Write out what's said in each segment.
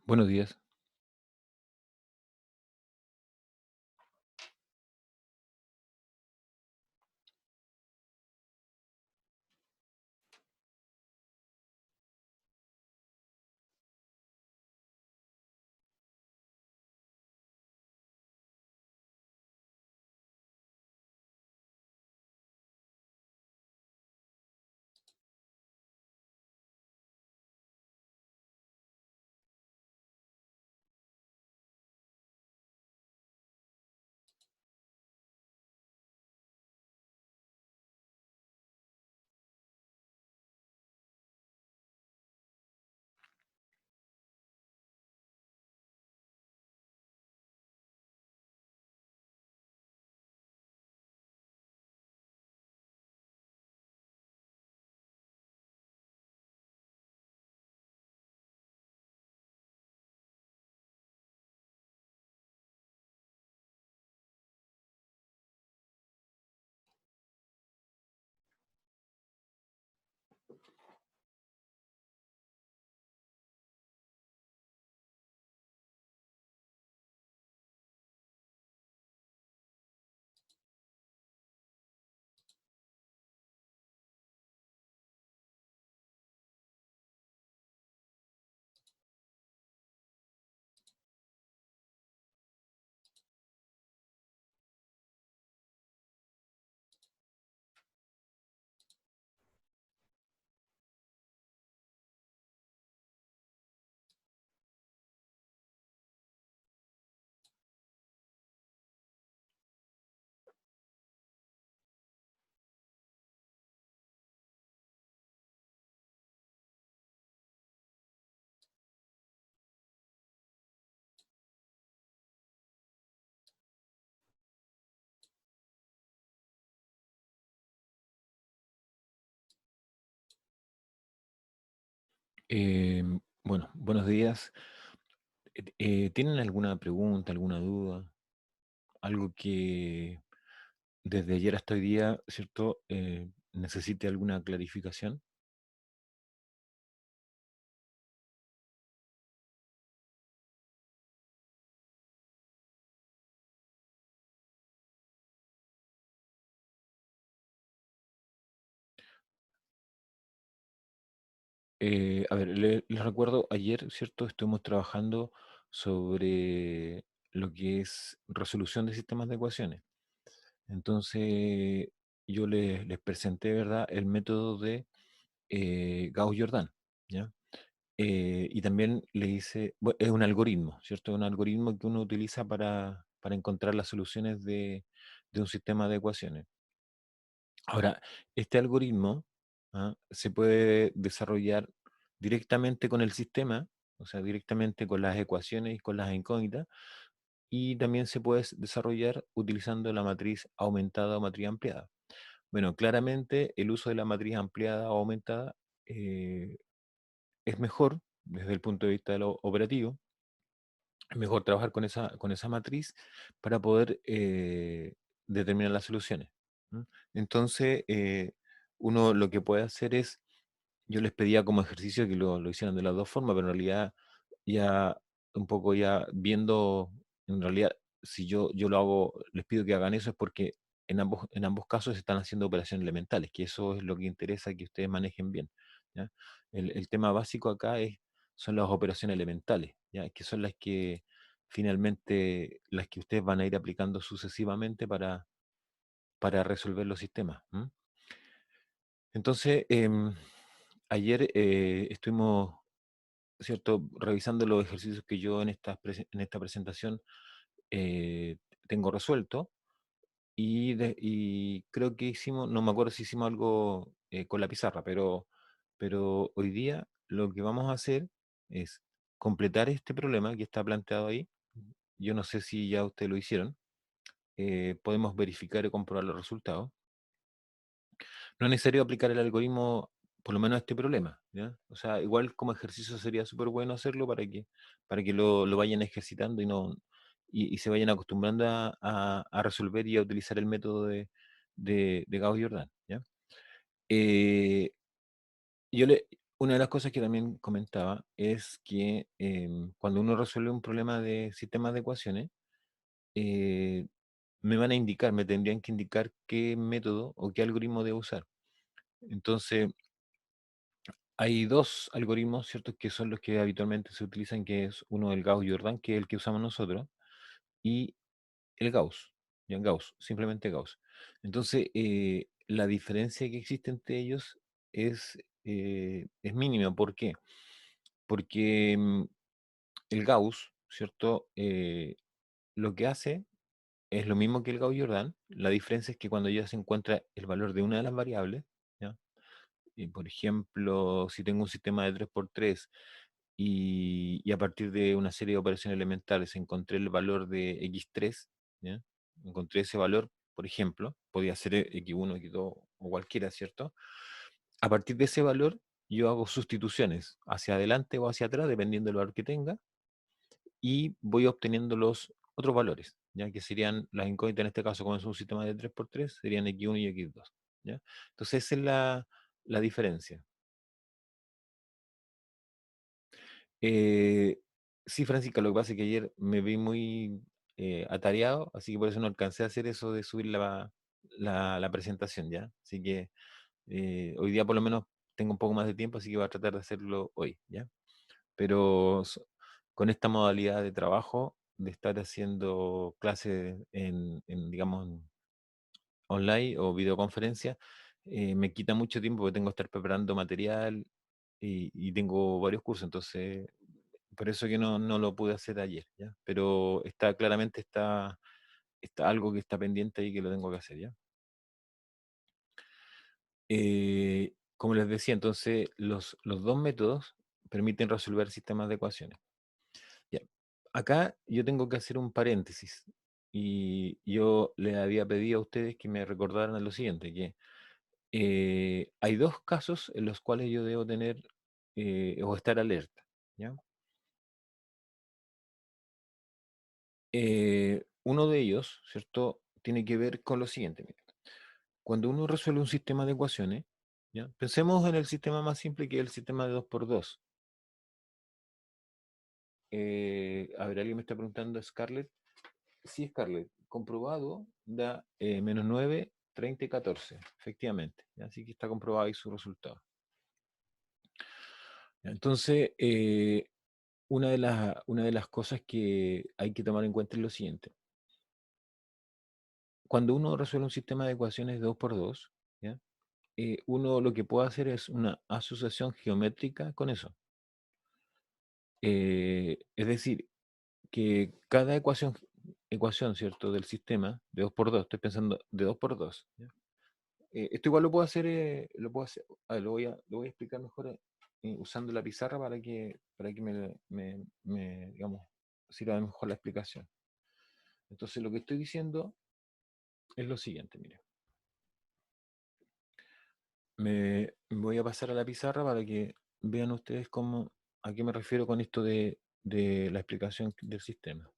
Buenos días. Bueno, buenos días. ¿Tienen alguna pregunta, alguna duda? Algo que desde ayer hasta hoy día, ¿cierto? ¿Necesite alguna clarificación? A ver, les recuerdo, ayer, ¿cierto? Estuvimos trabajando sobre lo que es resolución de sistemas de ecuaciones. Entonces, yo les presenté, ¿verdad?, el método de Gauss-Jordan, ¿ya? Y también le hice, es un algoritmo, ¿cierto? Es un algoritmo que uno utiliza para encontrar las soluciones de un sistema de ecuaciones. Ahora, este algoritmo, se puede desarrollar directamente con el sistema, o sea, directamente con las ecuaciones y con las incógnitas, y también se puede desarrollar utilizando la matriz aumentada o matriz ampliada. Bueno, claramente el uso de la matriz ampliada o aumentada eh, es mejor desde el punto de vista de lo operativo. Es mejor trabajar con esa matriz para poder determinar las soluciones. ¿M? Entonces, uno lo que puede hacer es, yo les pedía como ejercicio que lo hicieran de las dos formas, pero en realidad ya un poco ya viendo, en realidad, si yo lo hago, les pido que hagan eso es porque en ambos casos se están haciendo operaciones elementales, que eso es lo que interesa que ustedes manejen bien, ¿ya? El tema básico acá son las operaciones elementales, ¿ya? Que son las que finalmente, las que ustedes van a ir aplicando sucesivamente para resolver los sistemas. ¿M? Entonces, ayer estuvimos, ¿cierto?, revisando los ejercicios que yo en esta presentación eh, tengo resuelto y creo que hicimos, no me acuerdo si hicimos algo con la pizarra, pero hoy día lo que vamos a hacer es completar este problema que está planteado ahí. Yo no sé si ya ustedes lo hicieron. Podemos verificar y comprobar los resultados. No es necesario aplicar el algoritmo, por lo menos a este problema, ¿ya? O sea, igual como ejercicio sería súper bueno hacerlo para que lo vayan ejercitando y se vayan acostumbrando a resolver y a utilizar el método de Gauss-Jordan, ¿ya? Eh, yo le, Una de las cosas que también comentaba es que cuando uno resuelve un problema de sistemas de ecuaciones, eh, me van a indicar, me tendrían que indicar qué método o qué algoritmo debo usar. Entonces, hay dos algoritmos, ¿cierto?, que son los que habitualmente se utilizan, que es uno del Gauss-Jordan, que es el que usamos nosotros, y el Gauss, ya Gauss, simplemente Gauss. Entonces, la diferencia que existe entre ellos es mínima. ¿Por qué? Porque el Gauss, ¿cierto? Lo que hace es lo mismo que el Gauss-Jordan. La diferencia es que cuando ya se encuentra el valor de una de las variables, ¿ya? Y por ejemplo, si tengo un sistema de 3x3 y a partir de una serie de operaciones elementales encontré el valor de x3, ¿ya? Encontré ese valor, por ejemplo, podía ser x1, x2 o cualquiera, ¿cierto? A partir de ese valor, yo hago sustituciones hacia adelante o hacia atrás, dependiendo del valor que tenga, y voy obteniendo los otros valores, ya que serían las incógnitas en este caso, como es un sistema de 3x3, serían x1 y x2, ¿ya? Entonces, esa es la diferencia. Eh, sí, Francisca, lo que pasa es que ayer me vi muy atareado, así que por eso no alcancé a hacer eso de subir la presentación, ¿ya? Así que hoy día por lo menos tengo un poco más de tiempo, así que voy a tratar de hacerlo hoy, ¿ya? Pero con esta modalidad de trabajo, de estar haciendo clases digamos, online o videoconferencia, me quita mucho tiempo porque tengo que estar preparando material y tengo varios cursos, entonces por eso que no lo pude hacer ayer, ¿ya? Pero claramente está algo que está pendiente ahí que lo tengo que hacer, ¿ya? Como les decía, entonces los dos métodos permiten resolver sistemas de ecuaciones. Ya. Acá yo tengo que hacer un paréntesis y yo les había pedido a ustedes que me recordaran lo siguiente, que hay dos casos en los cuales yo debo tener o estar alerta, ¿ya? Uno de ellos, ¿cierto?, tiene que ver con lo siguiente. Mira. Cuando uno resuelve un sistema de ecuaciones, ¿ya? Pensemos en el sistema más simple, que es el sistema de 2 por 2. A ver, alguien me está preguntando, Scarlett. Sí, Scarlett, comprobado da -9, 30 y 14, efectivamente. ¿Ya? Así que está comprobado ahí su resultado. Entonces, una de las cosas que hay que tomar en cuenta es lo siguiente. Cuando uno resuelve un sistema de ecuaciones de 2 por 2, ¿ya? Uno lo que puede hacer es una asociación geométrica con eso. Es decir, que cada ecuación, ¿cierto?, del sistema de 2 por 2, estoy pensando de 2 por 2, ¿ya? Esto igual lo puedo hacer, a ver, lo voy a explicar mejor usando la pizarra para que digamos, sirva mejor la explicación. Entonces, lo que estoy diciendo es lo siguiente, mire. Me voy a pasar a la pizarra para que vean ustedes a qué me refiero con esto de la explicación del sistema.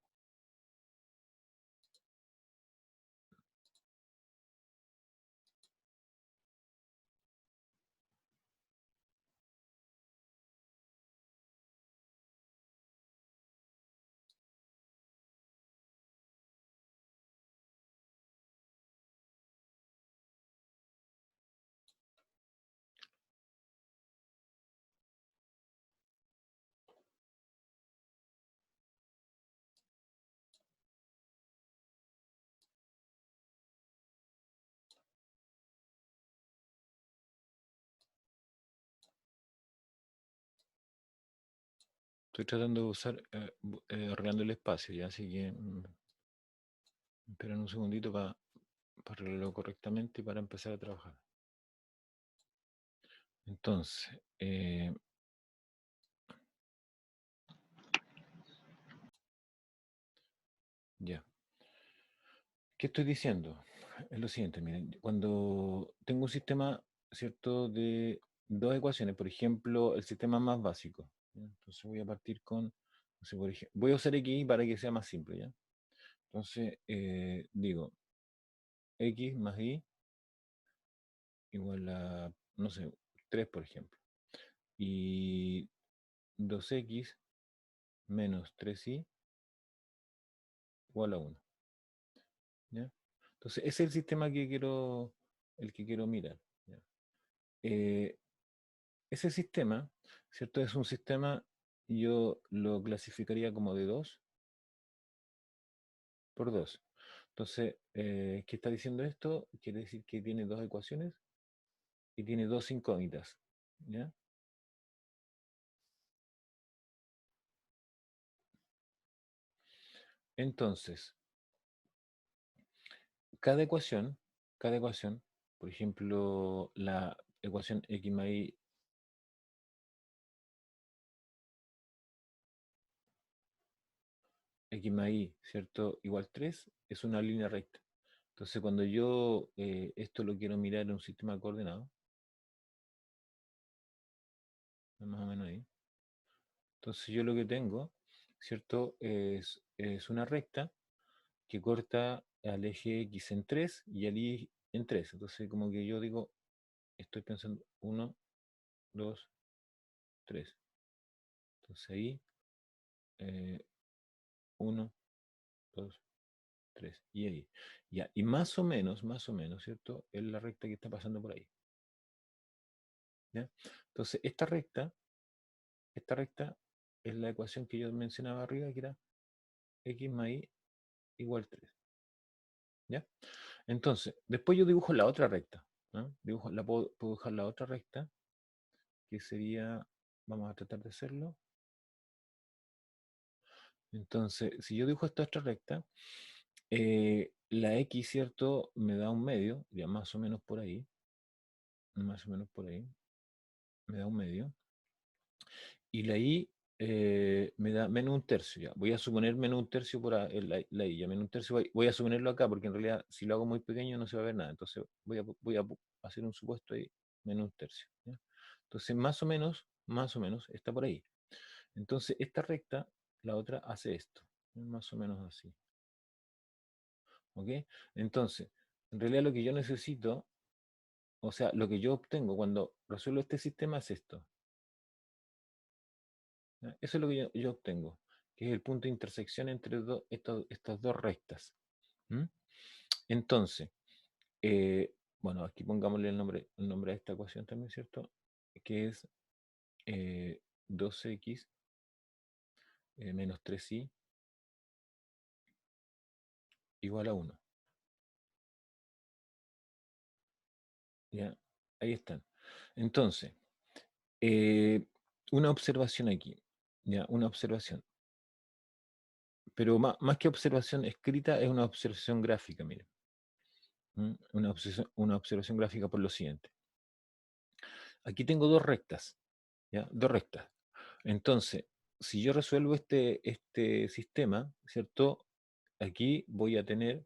Estoy tratando de usar, ordenando el espacio, ¿ya? Así que esperen un segundito para arreglarlo correctamente y para empezar a trabajar. Entonces, ya. ¿Qué estoy diciendo? Es lo siguiente, miren, cuando tengo un sistema, ¿cierto?, de dos ecuaciones, por ejemplo, el sistema más básico, ¿ya? Entonces voy a partir con, no sé, por ejemplo, voy a usar x para que sea más simple, ¿ya? Entonces, digo, x más y igual a, no sé, 3, por ejemplo. y 2x menos 3y igual a 1. ¿Ya? Entonces, ese es el sistema el que quiero mirar. ¿Ya? Eh, ese sistema, ¿cierto? Es un sistema, yo lo clasificaría como de 2 por 2. Entonces, ¿qué está diciendo esto? Quiere decir que tiene dos ecuaciones y tiene dos incógnitas. ¿Ya? Entonces, cada ecuación, cada ecuación, por ejemplo, la ecuación x más y x más y, ¿cierto? Igual 3 es una línea recta. Entonces, cuando yo esto lo quiero mirar en un sistema de coordenadas, más o menos ahí. Entonces, yo lo que tengo, ¿cierto? Es una recta que corta al eje X en 3 y al Y en 3. Entonces, como que yo digo, estoy pensando 1, 2, 3. Entonces ahí, 1, 2, 3. Y ahí. Ya, y más o menos, ¿cierto? Es la recta que está pasando por ahí. ¿Ya? Entonces, esta recta es la ecuación que yo mencionaba arriba, que era x más y igual 3. ¿Ya? Entonces, después yo dibujo la otra recta. ¿No? Puedo dibujar la otra recta, que sería, vamos a tratar de hacerlo. Entonces, si yo dibujo esta otra recta, la x, ¿cierto? Me da un medio, ya más o menos por ahí, más o menos por ahí, me da un medio. Y la y me da menos un tercio, ya. Voy a suponer menos un tercio por la y, ya menos un tercio. Voy a suponerlo acá, porque en realidad si lo hago muy pequeño no se va a ver nada. Entonces voy a hacer un supuesto ahí, menos un tercio. ¿Ya? Entonces más o menos está por ahí. Entonces esta recta, la otra hace esto, más o menos así. ¿Ok? Entonces, en realidad lo que yo necesito, o sea, lo que yo obtengo cuando resuelvo este sistema es esto. ¿Ya? Eso es lo que yo obtengo, que es el punto de intersección entre estas dos rectas. ¿Mm? Entonces, bueno, aquí pongámosle el nombre a esta ecuación también, ¿cierto? Que es 2x menos 3y igual a 1. ¿Ya? Ahí están. Entonces, eh, una observación aquí. ¿Ya? Una observación. Pero más que observación escrita, es una observación gráfica, mire. Una observación gráfica por lo siguiente. Aquí tengo dos rectas, ¿ya? Dos rectas. Entonces, si yo resuelvo este sistema, ¿cierto? Aquí voy a tener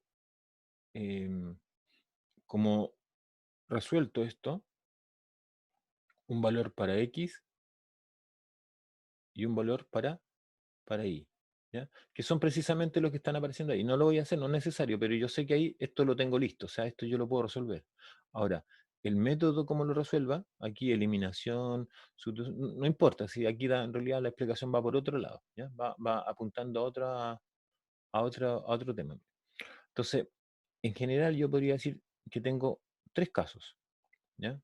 como resuelto esto, un valor para X y un valor para Y, ¿ya? Que son precisamente los que están apareciendo ahí. No lo voy a hacer, no es necesario, pero yo sé que ahí esto lo tengo listo, o sea, esto yo lo puedo resolver. Ahora, el método como lo resuelva, aquí eliminación, no importa, si aquí en realidad la explicación va por otro lado, ¿ya? Va apuntando a otro tema. Entonces, en general yo podría decir que tengo tres casos, ¿ya?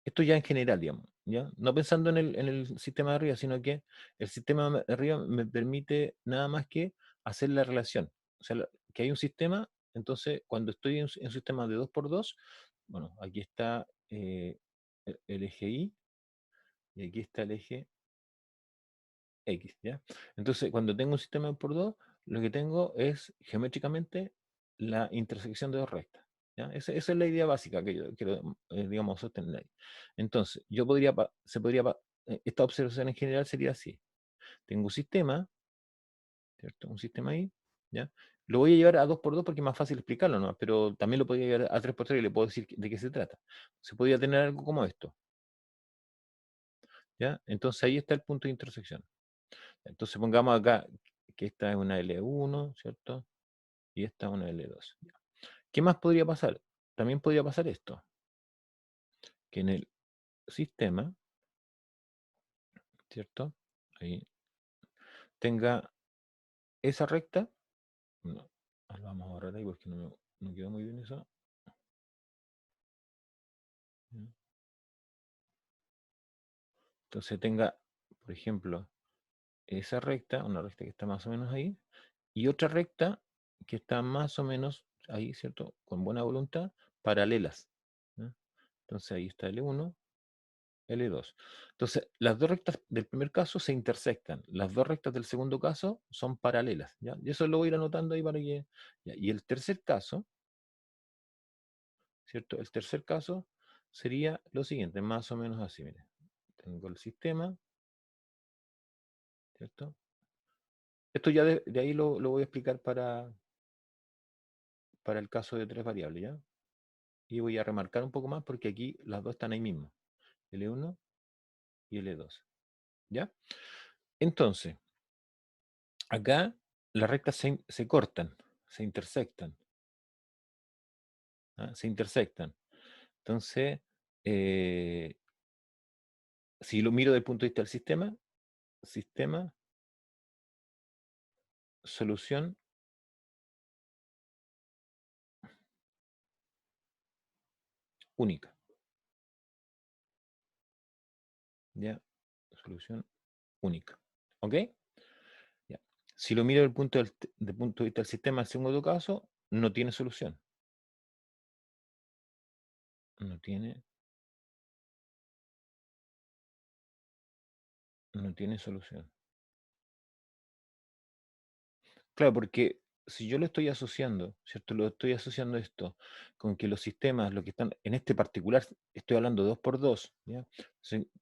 Esto ya en general, digamos, ¿ya? No pensando en el sistema de arriba, sino que el sistema de arriba me permite nada más que hacer la relación. O sea, que hay un sistema, entonces cuando estoy en un sistema de 2 por 2, bueno, aquí está el eje Y y aquí está el eje X, ¿ya? Entonces, cuando tengo un sistema por 2, lo que tengo es geométricamente la intersección de dos rectas. ¿Ya? Esa es la idea básica que yo quiero, digamos, sostener ahí. Entonces, esta observación en general sería así. Tengo un sistema, ¿cierto? Un sistema ahí, ¿ya? Lo voy a llevar a 2 por 2 porque es más fácil explicarlo, ¿no? Pero también lo podría llevar a 3 por 3 y le puedo decir de qué se trata. Se podría tener algo como esto, ¿ya? Entonces ahí está el punto de intersección. Entonces pongamos acá que esta es una L1, ¿cierto? Y esta es una L2. ¿Qué más podría pasar? También podría pasar esto, que en el sistema ¿cierto? Ahí. Tenga esa recta. No, lo vamos a borrar ahí porque no quedó muy bien eso. Entonces tenga, por ejemplo, esa recta, una recta que está más o menos ahí, y otra recta que está más o menos ahí, ¿cierto? Con buena voluntad, paralelas. ¿Ya? Entonces ahí está L1, L2. Entonces, las dos rectas del primer caso se intersectan. Las dos rectas del segundo caso son paralelas. ¿Ya? Y eso lo voy a ir anotando ahí para que... ¿ya? Y el tercer caso, ¿cierto? El tercer caso sería lo siguiente, más o menos así, miren. Tengo el sistema, ¿cierto? Esto ya de ahí lo voy a explicar para el caso de tres variables, ¿ya? Y voy a remarcar un poco más porque aquí las dos están ahí mismo, L1 y L2, ¿ya? Entonces, acá las rectas se cortan, se intersectan, ¿ah? Se intersectan. Entonces, eh, si lo miro desde el punto de vista del sistema, sistema, solución, única, ¿ya? Solución única, ¿ok? Ya. Si lo miro del punto de vista del sistema, el segundo caso, no tiene solución. No tiene solución. Claro, porque si yo lo estoy asociando, ¿cierto? Lo estoy asociando esto con que los sistemas, lo que están, en este particular, estoy hablando de 2 por 2, ¿ya?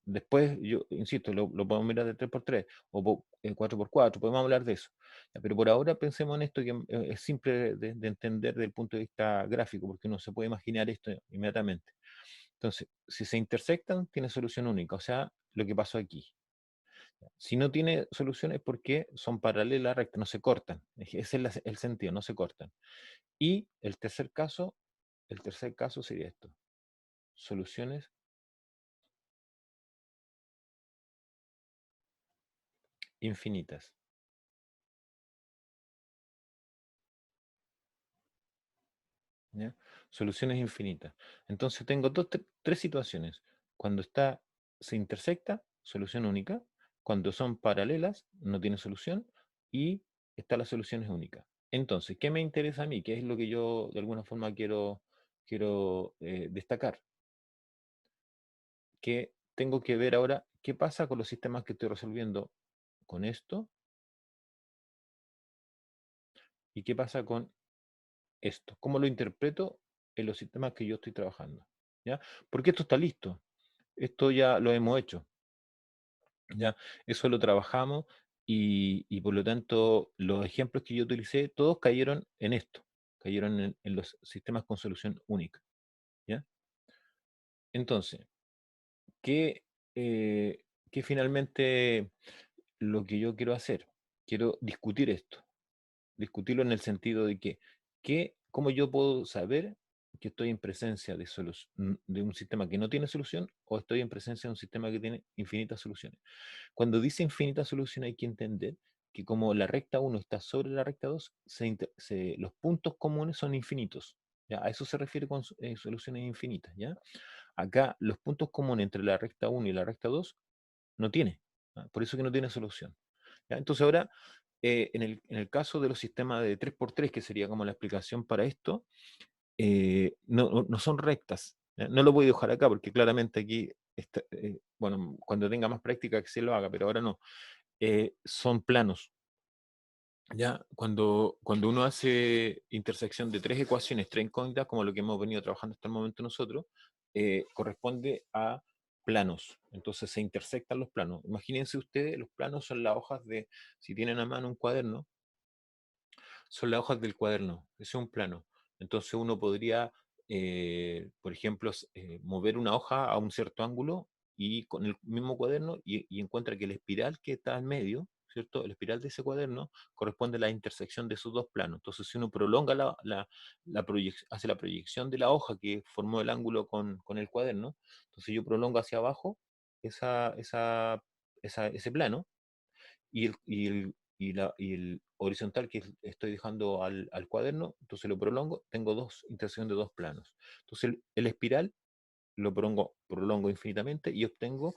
Después, yo insisto, lo podemos mirar de 3 por 3 o 4 por 4, podemos hablar de eso. ¿Ya? Pero por ahora pensemos en esto que es simple de entender desde el punto de vista gráfico, porque uno se puede imaginar esto inmediatamente. Entonces, si se intersectan, tiene solución única, o sea, lo que pasó aquí. Si no tiene solución es porque son paralelas rectas, no se cortan. Ese es el sentido, no se cortan. Y el tercer caso sería esto. Soluciones infinitas. ¿Ya? Soluciones infinitas. Entonces tengo tres situaciones. Cuando se intersecta, solución única. Cuando son paralelas, no tiene solución. Y la solución es única. Entonces, ¿qué me interesa a mí? ¿Qué es lo que yo de alguna forma quiero destacar? Que tengo que ver ahora qué pasa con los sistemas que estoy resolviendo con esto y qué pasa con esto. ¿Cómo lo interpreto en los sistemas que yo estoy trabajando? ¿Ya? Porque esto está listo. Esto ya lo hemos hecho. ¿Ya? Eso lo trabajamos y por lo tanto los ejemplos que yo utilicé, todos cayeron en esto. Cayeron en los sistemas con solución única. ¿Ya? Entonces, ¿qué, eh, qué finalmente lo que yo quiero hacer? Quiero discutir esto. Discutirlo en el sentido de ¿cómo yo puedo saber que estoy en presencia de un sistema que no tiene solución o estoy en presencia de un sistema que tiene infinitas soluciones? Cuando dice infinitas soluciones hay que entender que como la recta 1 está sobre la recta 2, los puntos comunes son infinitos. ¿Ya? A eso se refiere con soluciones infinitas. ¿Ya? Acá los puntos comunes entre la recta 1 y la recta 2 no tiene. ¿Ah? Por eso que no tiene solución. ¿Ya? Entonces ahora en el caso de los sistemas de 3x3, que sería como la explicación para esto, no son rectas. ¿Ya? No lo voy a dejar acá porque claramente aquí, bueno, cuando tenga más práctica que se lo haga, pero ahora no. Son planos. ¿Ya? Cuando uno hace intersección de tres ecuaciones, tres incógnitas, como lo que hemos venido trabajando hasta el momento nosotros, corresponde a planos. Entonces se intersectan los planos. Imagínense ustedes, los planos son las hojas si tienen a mano un cuaderno, son las hojas del cuaderno, ese es un plano. Entonces uno podría, por ejemplo, mover una hoja a un cierto ángulo y con el mismo cuaderno y encuentra que la espiral que está en medio, ¿cierto? La espiral de ese cuaderno corresponde a la intersección de esos dos planos. Entonces si uno prolonga hace la proyección de la hoja que formó el ángulo con el cuaderno, entonces yo prolongo hacia abajo esa ese plano, y el horizontal que estoy dejando al cuaderno, entonces lo prolongo, tengo intersección de dos planos. Entonces el espiral lo prolongo infinitamente y obtengo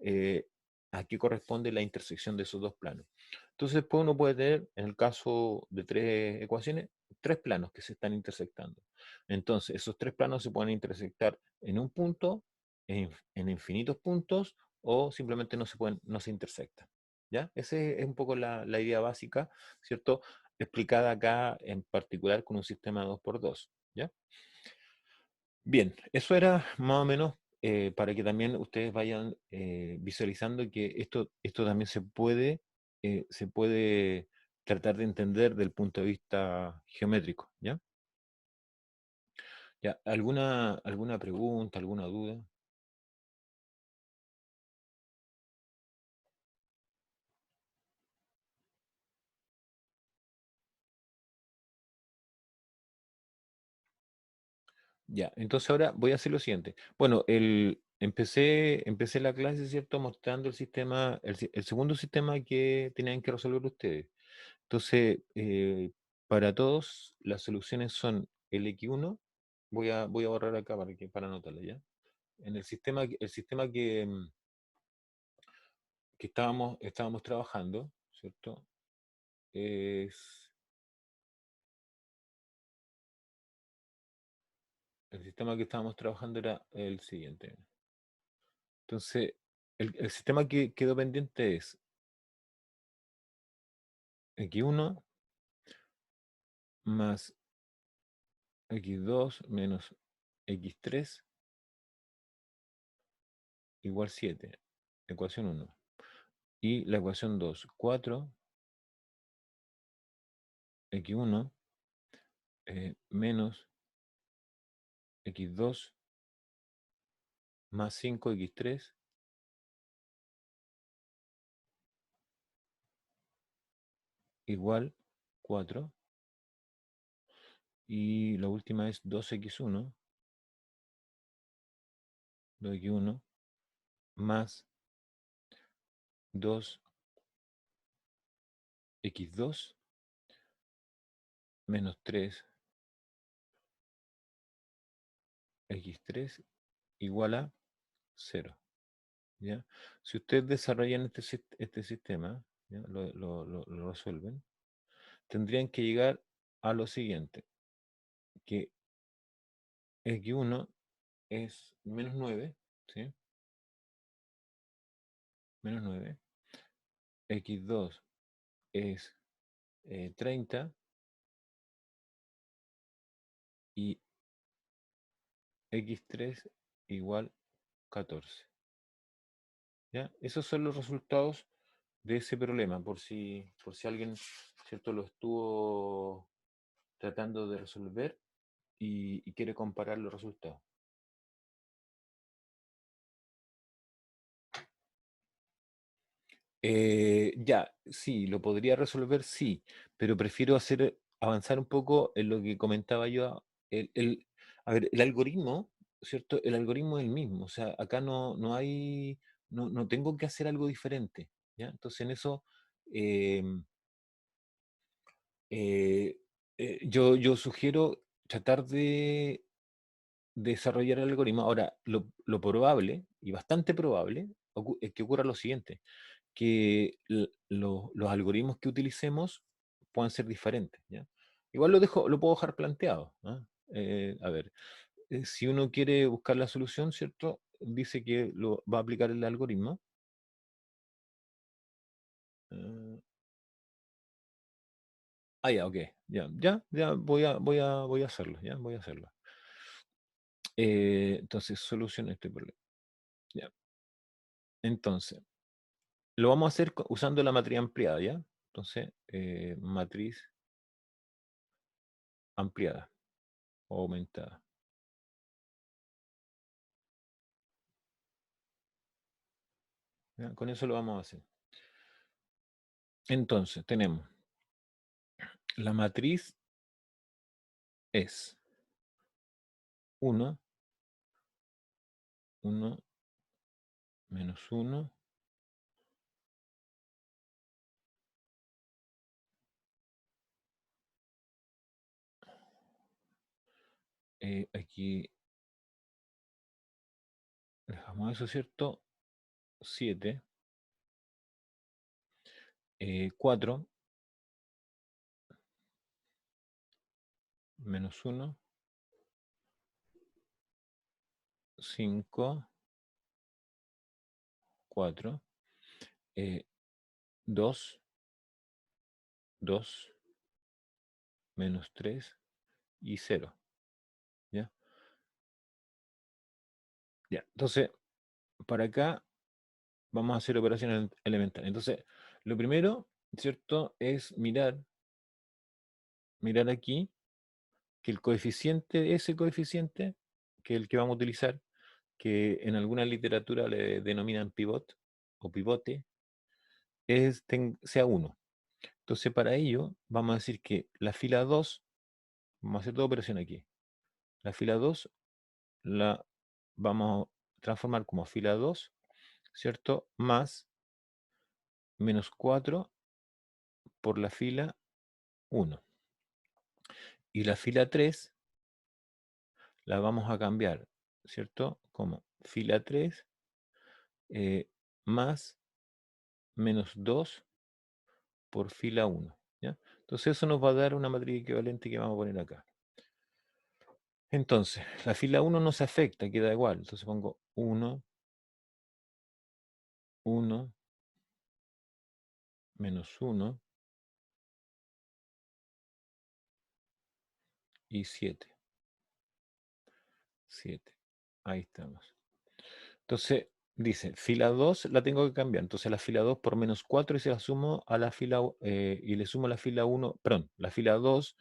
eh, a qué corresponde la intersección de esos dos planos. Entonces después uno puede tener, en el caso de tres ecuaciones, tres planos que se están intersectando. Entonces esos tres planos se pueden intersectar en un punto, en infinitos puntos, o simplemente no se intersectan. ¿Ya? Esa es un poco la idea básica, ¿cierto? Explicada acá en particular con un sistema de 2x2. ¿Ya? Bien, eso era más o menos para que también ustedes vayan visualizando que esto también se puede tratar de entender del punto de vista geométrico, ¿ya? Ya, ¿alguna pregunta, alguna duda? Ya, entonces ahora voy a hacer lo siguiente. Bueno, empecé la clase, ¿cierto? Mostrando el sistema, el segundo sistema que tenían que resolver ustedes. Entonces, para todos, las soluciones son el X1. Voy a borrar acá para anotarlo, ¿ya? En el sistema que estábamos trabajando, ¿cierto? Es, el sistema que estábamos trabajando era el siguiente. Entonces, el sistema que quedó pendiente es X1 más X2 menos X3 igual 7. Ecuación 1. Y la ecuación 2, 4 X1 menos X2 más 5X3 igual 4. Y la última es 2X1 más 2X2 menos 3X3 igual a 0. ¿Ya? Si ustedes desarrollan este sistema, ¿ya? Lo resuelven, tendrían que llegar a lo siguiente, que X1 es menos 9, ¿sí? Menos 9. X2 es 30 y X3 igual 14. ¿Ya? Esos son los resultados de ese problema, por si alguien, ¿cierto?, lo estuvo tratando de resolver y quiere comparar los resultados. Ya, sí, lo podría resolver, sí, pero prefiero avanzar un poco en lo que comentaba yo. A ver, el algoritmo, ¿cierto? El algoritmo es el mismo, o sea, acá no tengo que hacer algo diferente, ¿ya? Entonces en eso em, eh, yo sugiero tratar de desarrollar el algoritmo. Ahora, lo probable, y bastante probable, es que ocurra lo siguiente, que los algoritmos que utilicemos puedan ser diferentes, ¿ya? Igual lo puedo dejar planteado, ¿ah? A ver, si uno quiere buscar la solución, ¿cierto? Dice que va a aplicar el algoritmo. eh, ya, ok, ya, voy a hacerlo, ya, voy a hacerlo. Entonces, soluciona este problema. Ya. Entonces, lo vamos a hacer usando la matriz ampliada, ¿ya? Entonces, matriz ampliada o aumentada. ¿Ya? Con eso lo vamos a hacer. Entonces, tenemos la matriz es 1, 1, menos 1, aquí dejamos eso, ¿cierto? 7, 4, menos 1, 5, 4, 2, 2, menos 3 y 0. ¿Ya? Ya. Entonces, para acá vamos a hacer operaciones elementales. Entonces, lo primero, ¿cierto? Es mirar aquí, que el coeficiente, ese coeficiente, que es el que vamos a utilizar, que en alguna literatura le denominan pivot o pivote, sea 1. Entonces, para ello, vamos a decir que la fila 2, vamos a hacer toda operación aquí. La fila 2 la vamos a transformar como fila 2, ¿cierto? Más menos 4 por la fila 1. Y la fila 3 la vamos a cambiar, ¿cierto? Como fila 3 más menos 2 por fila 1. ¿Ya? Entonces eso nos va a dar una matriz equivalente que vamos a poner acá. Entonces, la fila 1 no se afecta, queda igual. Entonces pongo 1, 1, menos 1 y 7. 7. Ahí estamos. Entonces, dice, fila 2 la tengo que cambiar. Entonces la fila 2 por menos 4 y se la sumo a la fila, y le sumo la fila 1, perdón, la fila 2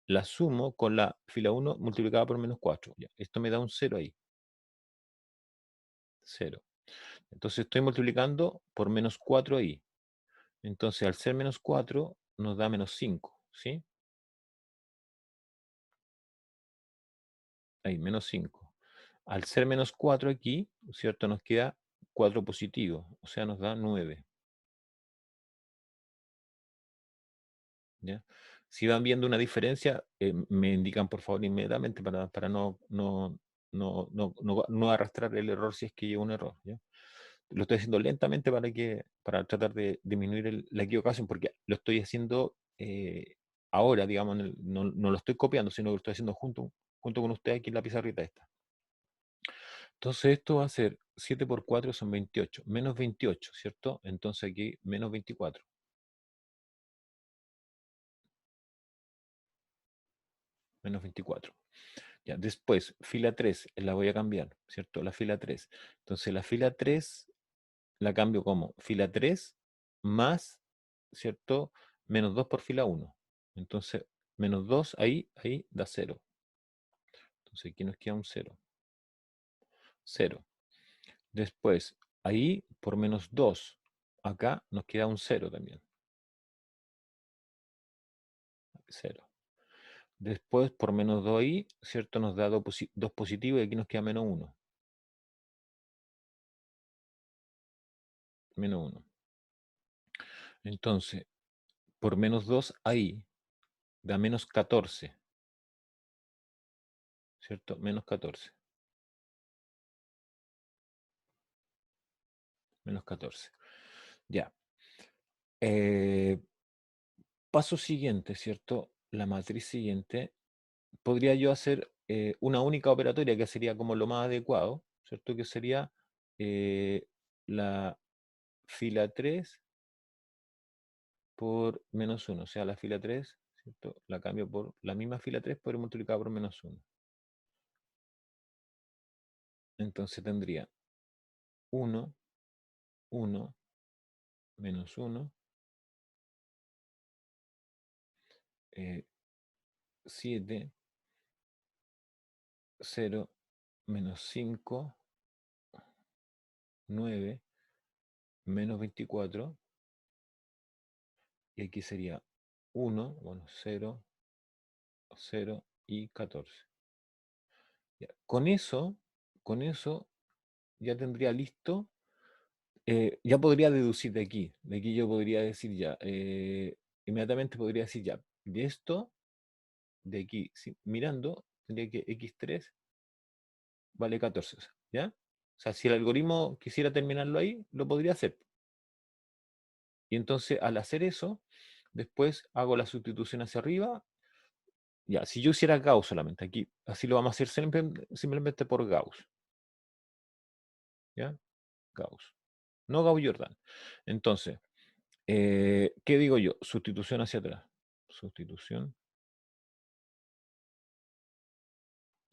la sumo con la fila 1 multiplicada por menos 4. Ya, esto me da un 0 ahí. 0. Entonces estoy multiplicando por menos 4 ahí. Entonces al ser menos 4 nos da menos 5. ¿Sí? Ahí, menos 5. Al ser menos 4 aquí, ¿cierto? Nos queda 4 positivo. O sea, nos da 9. ¿Ya? Si van viendo una diferencia, me indican por favor inmediatamente para no arrastrar el error si es que lleva un error. ¿Ya? Lo estoy haciendo lentamente para tratar de disminuir la equivocación, porque lo estoy haciendo ahora, digamos, no lo estoy copiando, sino que lo estoy haciendo junto con usted aquí en la pizarrita esta. Entonces esto va a ser 7 por 4 son 28, menos 28, ¿cierto? Entonces aquí menos 24. Menos 24. Ya, después, fila 3, la voy a cambiar, ¿cierto? La fila 3. Entonces, la fila 3 la cambio como fila 3 más, ¿cierto? Menos 2 por fila 1. Entonces, menos 2 ahí da 0. Entonces, aquí nos queda un 0. 0. Después, ahí por menos 2, acá nos queda un 0 también. 0. Después, por menos 2 ahí, ¿cierto? Nos da 2 positivos y aquí nos queda menos 1. Menos 1. Entonces, por menos 2 ahí da menos 14, ¿cierto? Menos 14. Menos 14. Ya. Paso siguiente, ¿cierto? La matriz siguiente. Podría yo hacer una única operatoria que sería como lo más adecuado, ¿cierto? Que sería la fila 3 por menos 1. O sea, la fila 3, ¿cierto? La cambio por la misma fila 3 pero multiplicada por menos 1. Entonces tendría 1, 1, menos 1, 7, 0, menos 5, 9, menos 24, y aquí sería 1, bueno, 0, 0 y 14. Ya. Con eso ya tendría listo, ya podría deducir de aquí yo podría decir ya, inmediatamente podría decir ya, de esto, de aquí, sí, mirando, tendría que x3 vale 14, ¿ya? O sea, si el algoritmo quisiera terminarlo ahí, lo podría hacer. Y entonces, al hacer eso, después hago la sustitución hacia arriba. Ya, si yo hiciera Gauss solamente aquí, así lo vamos a hacer simplemente por Gauss. ¿Ya? Gauss. No Gauss-Jordan. Entonces, ¿qué digo yo? Sustitución hacia atrás. Sustitución,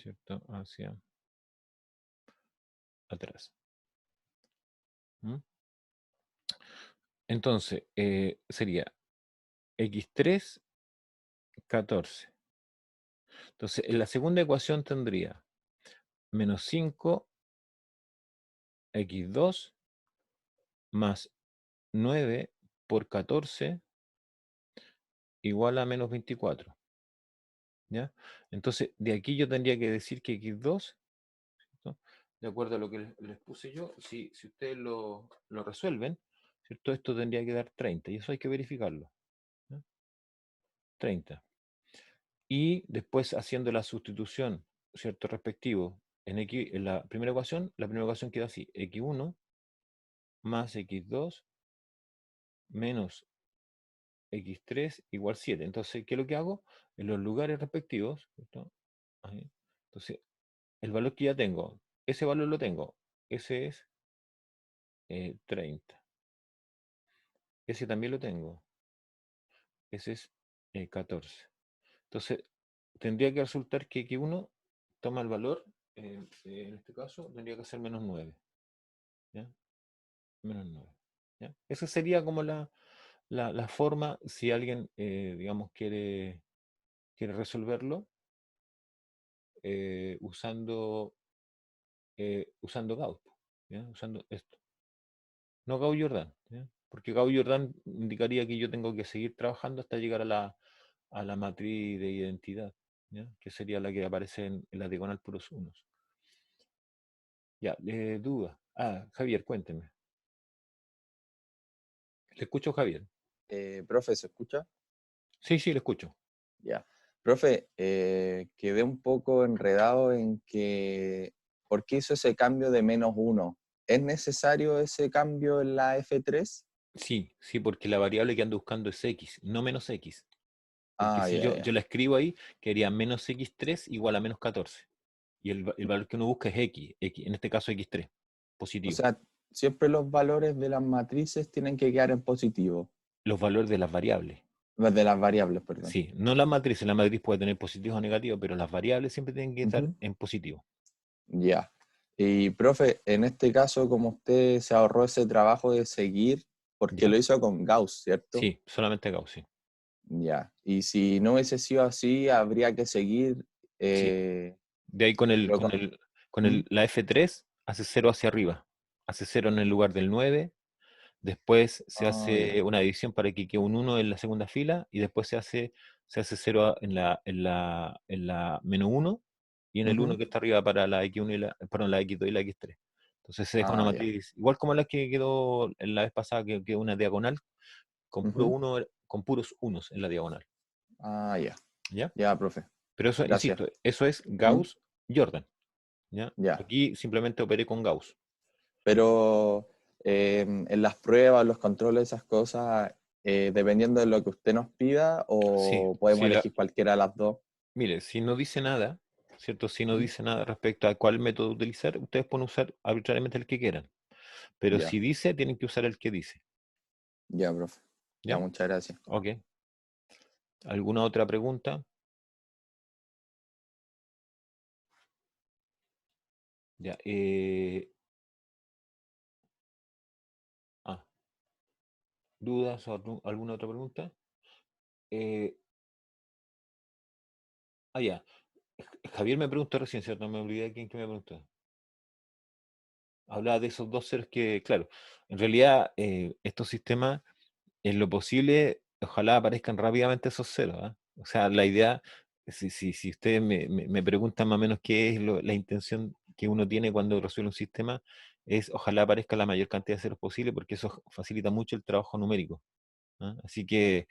¿cierto? Hacia atrás. ¿Mm? Entonces, sería x3, 14. Entonces, en la segunda ecuación tendría menos 5, x2, más 9 por 14 igual a menos 24. ¿Ya? Entonces, de aquí yo tendría que decir que x2, ¿cierto? De acuerdo a lo que les puse yo, si ustedes lo resuelven, ¿cierto? Esto tendría que dar 30, y eso hay que verificarlo. ¿Ya? 30. Y después haciendo la sustitución, ¿cierto? Respectivo en la primera ecuación queda así: x1 más x2 menos x3 igual 7. Entonces, ¿qué es lo que hago? En los lugares respectivos, ¿cierto? Ahí. Entonces, el valor que ya tengo, ese valor lo tengo, ese es 30. Ese también lo tengo, ese es 14. Entonces, tendría que resultar que x1 toma el valor, en este caso, tendría que ser menos 9. ¿Ya? Menos 9. ¿Ya? Esa sería como la forma, si alguien, digamos, quiere resolverlo, usando Gauss, ¿ya? Usando esto. No Gauss-Jordan, ¿ya? Porque Gauss-Jordan indicaría que yo tengo que seguir trabajando hasta llegar a la matriz de identidad, ¿ya? Que sería la que aparece en la diagonal puros unos. Ya, duda. Javier, cuénteme. Le escucho, Javier. Profe, ¿se escucha? Sí, sí, le escucho. Ya. Profe, quedé un poco enredado en ¿por qué hizo ese cambio de -1? ¿Es necesario ese cambio en la F3? Sí, sí, porque la variable que ando buscando es x, no menos x. Porque Ah, si ya, yo ya. la escribo ahí, quedaría menos x3 igual a menos 14. Y el valor que uno busca es x, en este caso x3, O positivo. sea, siempre los valores de las matrices tienen que quedar en positivo. Los valores de las variables. De las variables, perdón. Sí, no la matriz. La matriz puede tener positivos o negativos, pero las variables siempre tienen que estar Ujú. en positivo. Ya. Y profe, en este caso, como usted se ahorró ese trabajo de seguir, porque ¿Ya? lo hizo con Gauss, ¿cierto? Sí, solamente Gauss, sí. Ya. Y si no hubiese sido así, habría que seguir, Sí. eh, De ahí con el, pero con con- el, con ¿Mm? el, la F3 hace 0 hacia arriba. Hace 0 en el lugar del 9. Después se Ah, ya. hace una división para que quede un 1 en la segunda fila y después se hace 0 en la menos 1 y en el 1 Ujú. que está arriba para la X1 perdón, la X2 y la X3. Entonces se deja una Ah, ya. matriz igual como la que quedó en la vez pasada, que quedó una diagonal Ujú. con puros unos en la diagonal. Ah, ya. ¿Ya? Ya, profe. Pero eso, Gracias. insisto, eso es ¿Mm? Gauss-Jordan. ¿Ya? Ya. Aquí simplemente operé con Gauss. Pero en las pruebas, los controles, esas cosas, dependiendo de lo que usted nos pida, Sí, o podemos sí, elegir cualquiera de las dos. mire, si no dice nada, ¿cierto? Si no Ujú. dice nada respecto a cuál método utilizar, ustedes pueden usar arbitrariamente el que quieran. Pero Ya. si dice, tienen que usar el que dice. Ya, profe. Ya, ¿Ya? muchas gracias. Ok. ¿Alguna otra pregunta? Ya. Ah, ¿dudas o alguna otra pregunta? Eh, ya. Javier me preguntó recién, ¿cierto? No me olvidé de quién que me preguntó. Hablaba de esos dos ceros que, claro, en realidad estos sistemas, en lo posible, ojalá aparezcan rápidamente esos ceros, ¿ah? O sea, la idea, si ustedes me preguntan más o menos qué es la intención que uno tiene cuando resuelve un sistema, es ojalá aparezca la mayor cantidad de ceros posible, porque eso facilita mucho el trabajo numérico. ¿Ah? Así que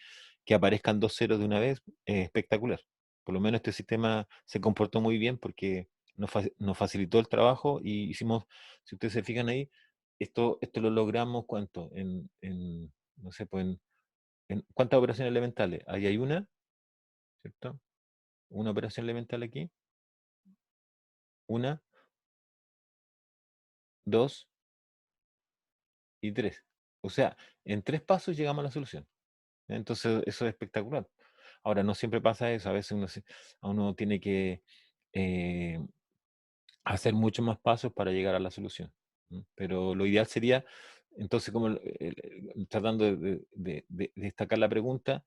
aparezcan dos ceros de una vez es espectacular. Por lo menos este sistema se comportó muy bien porque nos facilitó el trabajo y hicimos, si ustedes se fijan ahí, esto lo logramos, ¿cuánto? No sé, pues en ¿cuántas operaciones elementales? Ahí hay una, ¿cierto? Una operación elemental aquí, una, dos y tres. O sea, en 3 pasos llegamos a la solución. Entonces, eso es espectacular. Ahora, no siempre pasa eso. A veces uno tiene que eh, hacer muchos más pasos para llegar a la solución. Pero lo ideal sería, entonces, como tratando de destacar la pregunta,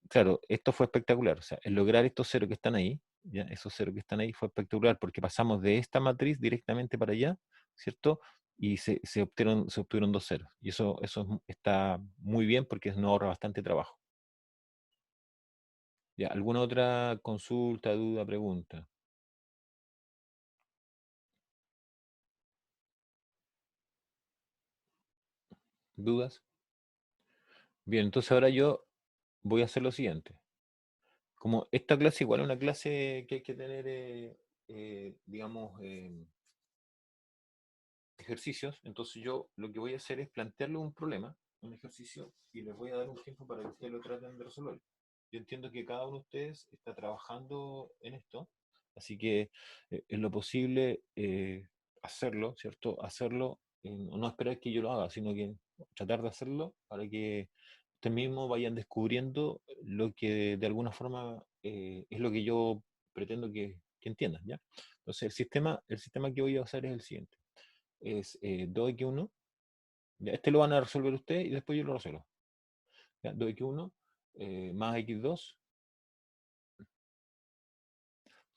claro, esto fue espectacular. O sea, el lograr estos ceros que están ahí, ¿ya? Esos ceros que están ahí fue espectacular porque pasamos de esta matriz directamente para allá, ¿cierto? Y se obtuvieron 2 ceros. Y eso está muy bien porque nos ahorra bastante trabajo. ¿Ya? ¿Alguna otra consulta, duda, pregunta? ¿Dudas? Bien, entonces ahora yo voy a hacer lo siguiente. Como esta clase igual es una clase que hay que tener, digamos, ejercicios, entonces yo lo que voy a hacer es plantearle un problema, un ejercicio, y les voy a dar un tiempo para que ustedes lo traten de resolver. Yo entiendo que cada uno de ustedes está trabajando en esto, así que en lo posible hacerlo, ¿cierto? Hacerlo, no esperar que yo lo haga, sino que tratar de hacerlo para que ustedes mismos vayan descubriendo lo que de alguna forma es lo que yo pretendo que entiendan, ¿ya? Entonces el sistema que voy a usar es el siguiente es 2x1. Ya, este lo van a resolver ustedes y después yo lo resuelvo. Ya, 2x1 más x2,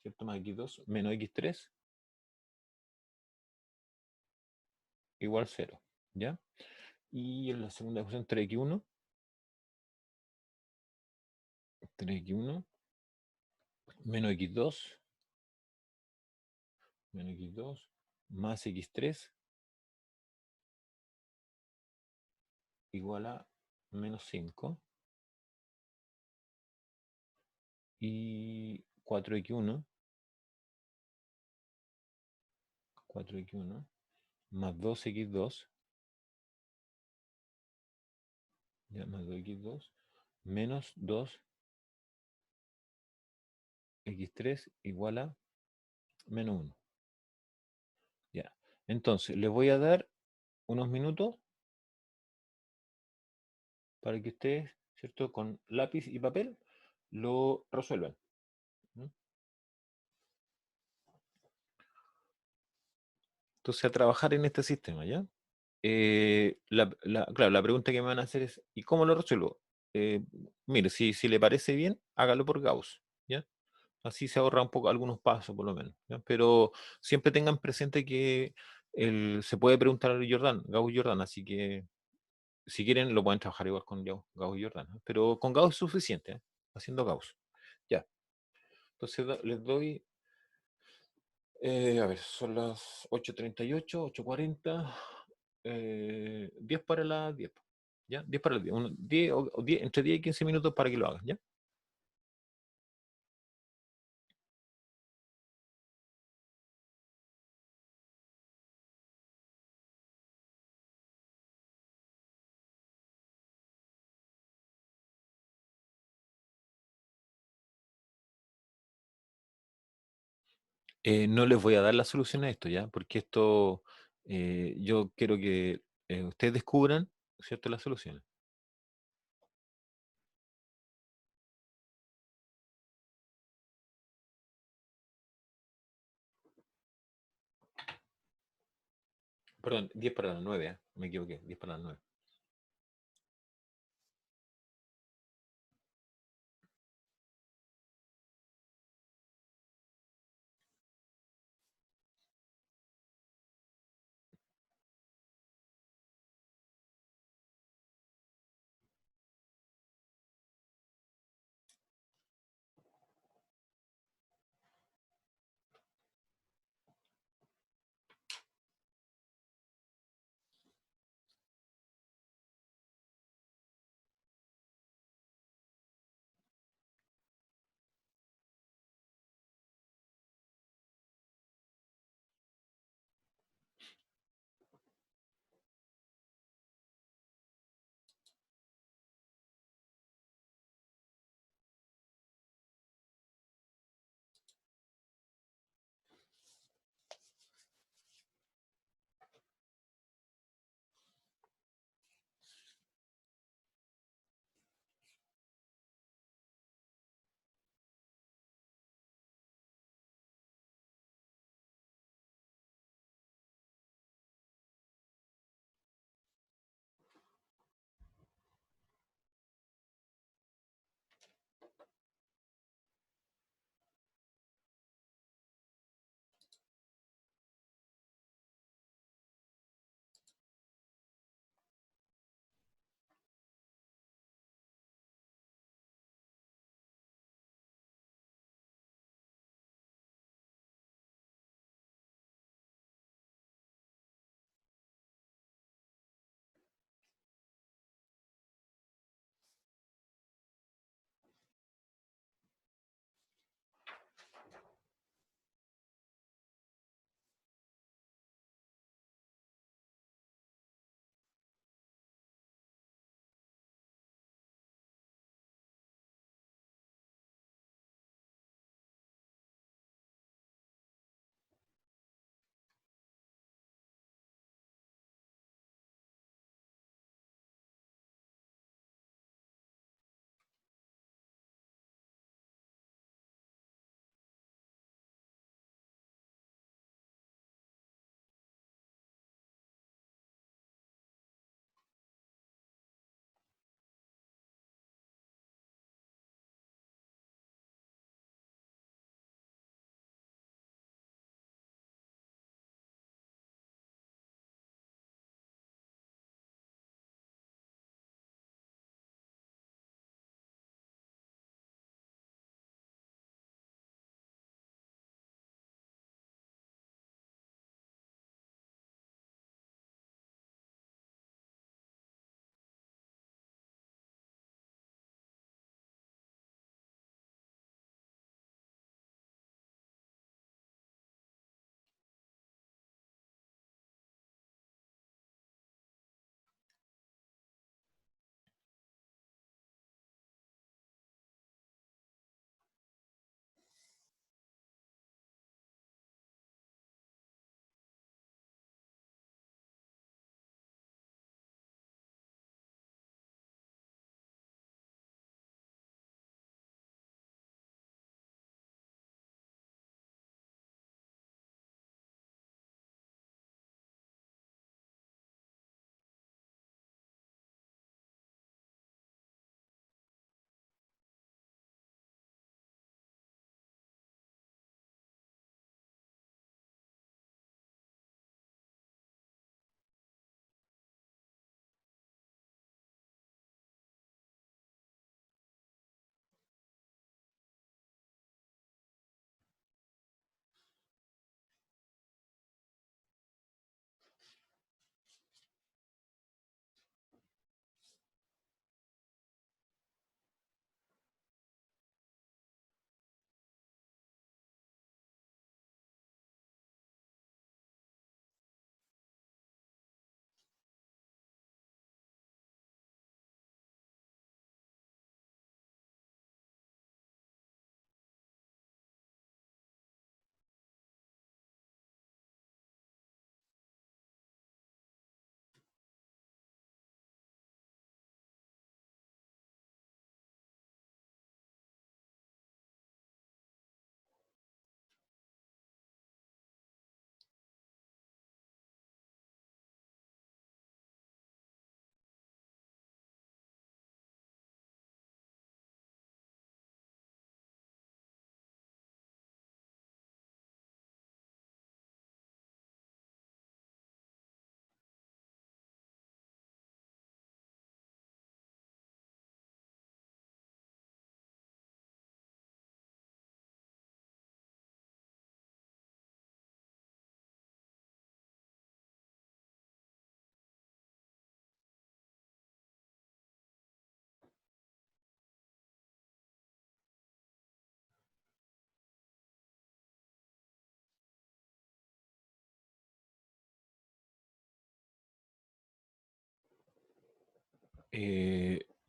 ¿cierto? Más x2 menos x3 igual 0. ¿Ya? Y en la segunda ecuación 3x1, 3x1 menos x2 más x3 igual a menos 5 y 4x1 más 2x2 ya, más 2x2 menos 2x3 igual a menos 1. Ya. Entonces, les voy a dar unos minutos para que ustedes, ¿cierto? Con lápiz y papel lo resuelvan. ¿Mm? Entonces, a trabajar en este sistema, ¿ya? Claro, la pregunta que me van a hacer es, ¿y cómo lo resuelvo? Eh, Mire, si le parece bien, hágalo por Gauss, ¿ya? Así se ahorra un poco, algunos pasos por lo menos, ¿ya? Pero siempre tengan presente que se puede preguntar a Gauss Jordan, así que si quieren lo pueden trabajar igual con Gauss y Jordan, ¿no? Pero con Gauss es suficiente, ¿eh? Haciendo Gauss. Ya, entonces les doy, a ver, son las 8:38, 8:40, 10 para las 10. ¿Ya? 10 para las 10. 10 o 10, entre 10 y 15 minutos para que lo hagan, ¿ya? No les voy a dar la solución a esto, ¿ya? Porque esto, yo quiero que ustedes descubran, ¿cierto? Las soluciones. Perdón, 10 para las 9, ¿eh? Me equivoqué, 10 para las 9.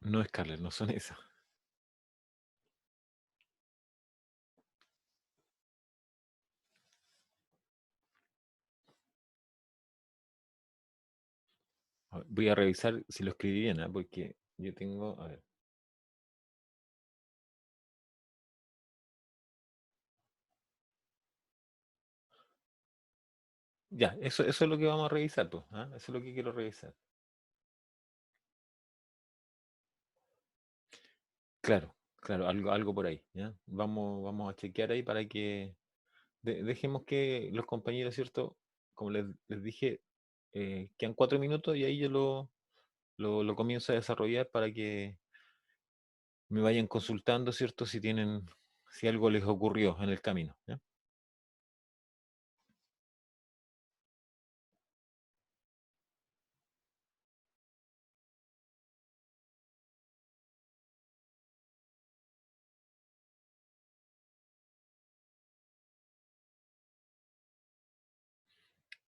No, Scarlett, no son esas. A ver, voy a revisar si lo escribí bien, ¿ah? Porque yo tengo, a ver, ya, eso es lo que vamos a revisar, pues, ¿ah? Eso es lo que quiero revisar. Claro, claro, algo por ahí, ¿ya? Vamos a chequear ahí para que dejemos que los compañeros, ¿cierto? Como les dije, quedan 4 minutos y ahí yo lo comienzo a desarrollar para que me vayan consultando, ¿cierto? Si algo les ocurrió en el camino, ¿ya?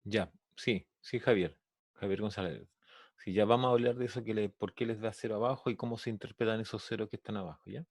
Ya, sí, sí, Javier González. Sí, ya vamos a hablar de eso, por qué les da cero abajo y cómo se interpretan esos ceros que están abajo, ¿ya?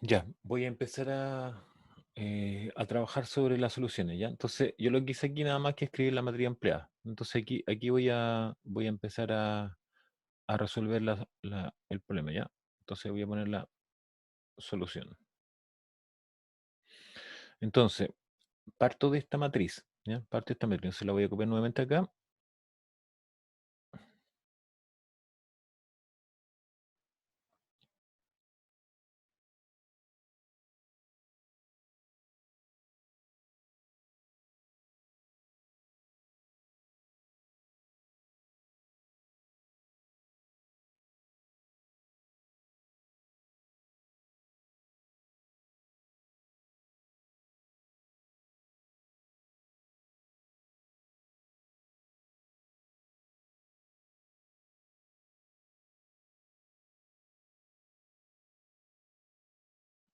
Ya, voy a empezar a trabajar sobre las soluciones, ¿ya? Entonces, yo lo que hice aquí nada más que escribir la materia empleada. Entonces, aquí voy a empezar a resolver el problema, ¿ya? Entonces, voy a poner la solución. Entonces, parto de esta matriz, ¿ya? Parto de esta matriz. Entonces, la voy a copiar nuevamente acá.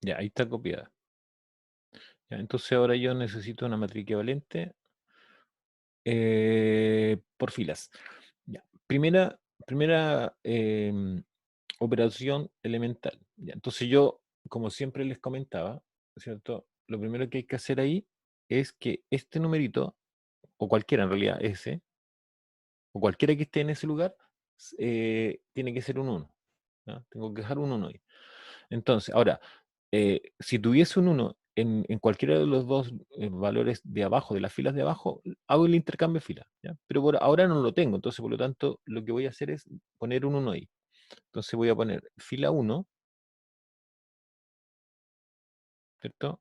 Ya, ahí está copiada. Ya, entonces, ahora yo necesito una matriz equivalente por filas. Ya, primera operación elemental. Ya, entonces yo, como siempre les comentaba, ¿cierto? Lo primero que hay que hacer ahí es que este numerito, o cualquiera en realidad, ese, o cualquiera que esté en ese lugar, tiene que ser un 1. Tengo que dejar un 1 ahí. Entonces, ahora, si tuviese un 1 en cualquiera de los dos valores de abajo, de las filas de abajo, hago el intercambio de filas, ¿ya? Pero por ahora no lo tengo, entonces por lo tanto lo que voy a hacer es poner un 1 ahí. Entonces voy a poner fila 1, ¿cierto?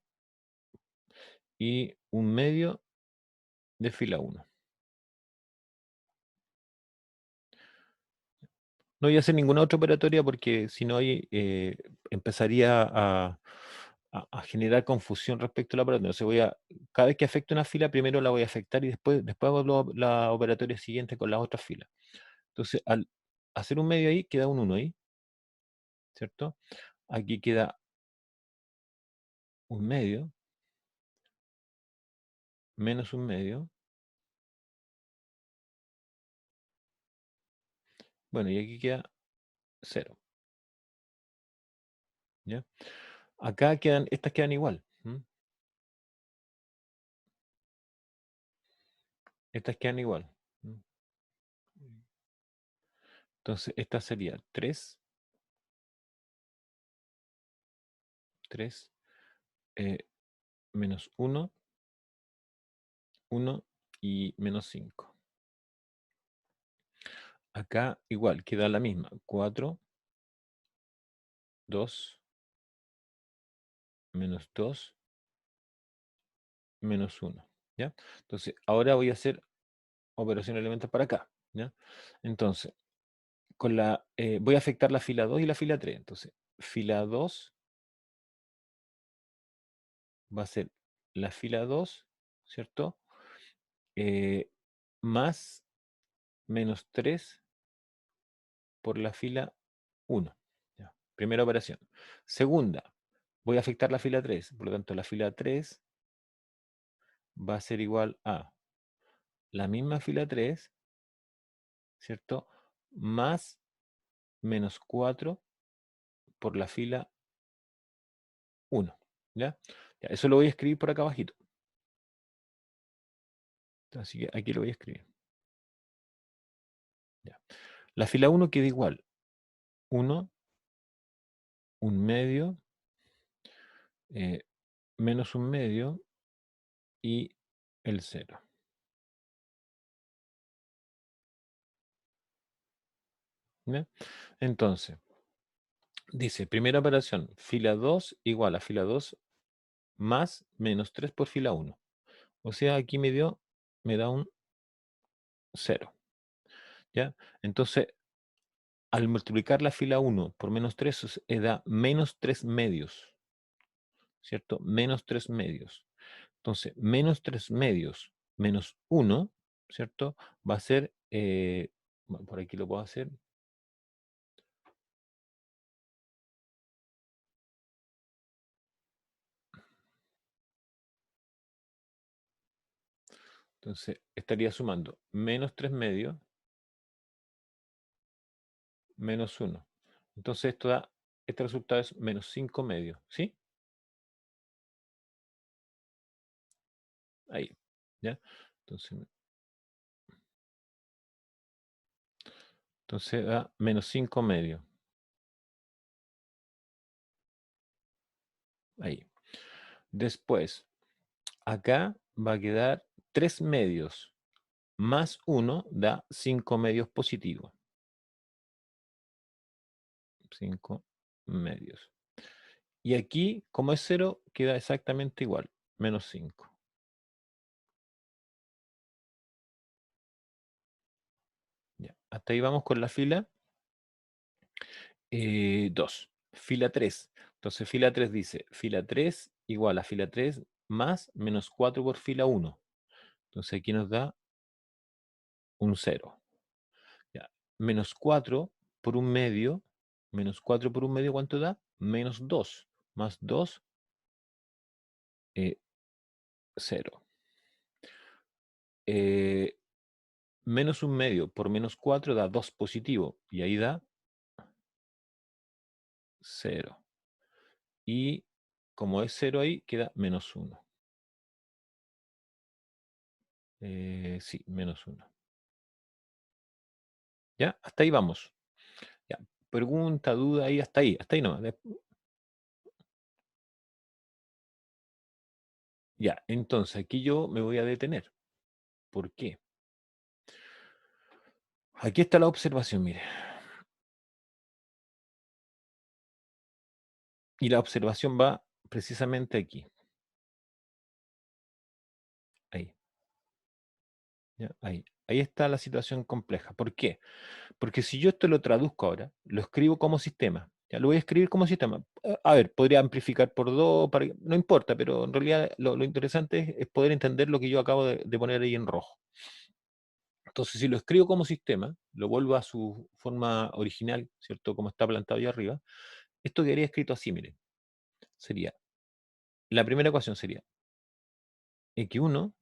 Y un medio de fila 1. No voy a hacer ninguna otra operatoria porque si no ahí empezaría a generar confusión respecto a la operatoria. Entonces cada vez que afecte una fila, primero la voy a afectar y después hago la operatoria siguiente con las otras filas. Entonces, al hacer un medio ahí, queda un 1 ahí, ¿cierto? Aquí queda un medio, menos un medio. Bueno, y aquí queda 0, ¿ya? Acá estas quedan igual. Estas quedan igual. Entonces, esta sería 3, 3, menos 1, 1 y menos 5. Acá igual, queda la misma. 4, 2, menos 2, menos 1. ¿Ya? Entonces, ahora voy a hacer operación de elementos para acá. ¿Ya? Entonces, voy a afectar la fila 2 y la fila 3. Entonces, fila 2 va a ser la fila 2, ¿cierto? Más menos 3 por la fila 1. ¿Ya? Primera operación. Segunda, voy a afectar la fila 3. Por lo tanto, la fila 3 va a ser igual a la misma fila 3, ¿cierto? Más menos 4 por la fila 1. ¿Ya? Ya, eso lo voy a escribir por acá abajito. Así que aquí lo voy a escribir. Ya. La fila 1 queda igual. 1, un medio, menos un medio y el 0. ¿Ya? Entonces, dice, primera operación, fila 2 igual a fila 2 más menos 3 por fila 1. O sea, aquí me da un 0. ¿Ya? Entonces, al multiplicar la fila 1 por menos 3, da menos 3 medios. ¿Cierto? Menos 3 medios. Entonces, menos 3 medios menos 1, ¿cierto? Va a ser, bueno, por aquí lo puedo hacer. Entonces, estaría sumando menos 3 medios menos 1. Entonces, este resultado es menos 5 medios, ¿sí? Ahí, ¿ya? Entonces da menos 5 medios. Ahí. Después, acá va a quedar 3 medios más 1 da 5 medios positivos. 5 medios. Y aquí, como es 0, queda exactamente igual, menos 5. Ya. Hasta ahí vamos con la fila 2. Fila 3. Entonces, fila 3 dice, fila 3 igual a fila 3 más menos 4 por fila 1. Entonces, aquí nos da un 0. Ya. Menos 4 por un medio, menos 4 por un medio, ¿cuánto da? Menos 2. Más 2, 0. Menos un medio por menos 4 da 2 positivo. Y ahí da 0. Y como es 0 ahí, queda menos 1. Sí, menos 1. ¿Ya? Hasta ahí vamos. Ya. Pregunta, duda, ahí, hasta ahí nomás. Ya, entonces aquí yo me voy a detener. ¿Por qué? Aquí está la observación, mire. Y la observación va precisamente aquí. Ahí. ¿Ya? Ahí. Ahí está la situación compleja. ¿Por qué? Porque si yo esto lo traduzco ahora, lo escribo como sistema. Ya lo voy a escribir como sistema. A ver, podría amplificar por 2, no importa, pero en realidad lo interesante es poder entender lo que yo acabo de poner ahí en rojo. Entonces, si lo escribo como sistema, lo vuelvo a su forma original, ¿cierto? Como está plantado ahí arriba, esto quedaría escrito así, miren. Sería, la primera ecuación sería x1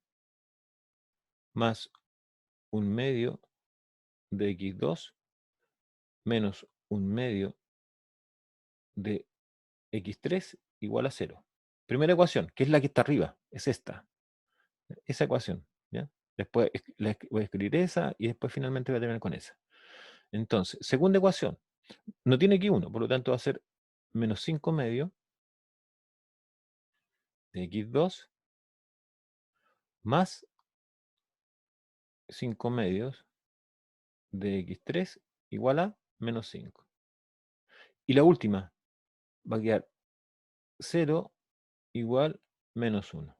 más un medio de x2 menos un medio de x3 igual a 0. Primera ecuación, que es la que está arriba, es esta. Esa ecuación, ¿ya? Después voy a escribir esa y después finalmente voy a terminar con esa. Entonces, segunda ecuación, no tiene x1, por lo tanto va a ser menos 5 medios de x2 más 5 medios de x3 igual a menos 5. Y la última va a quedar 0 igual menos 1.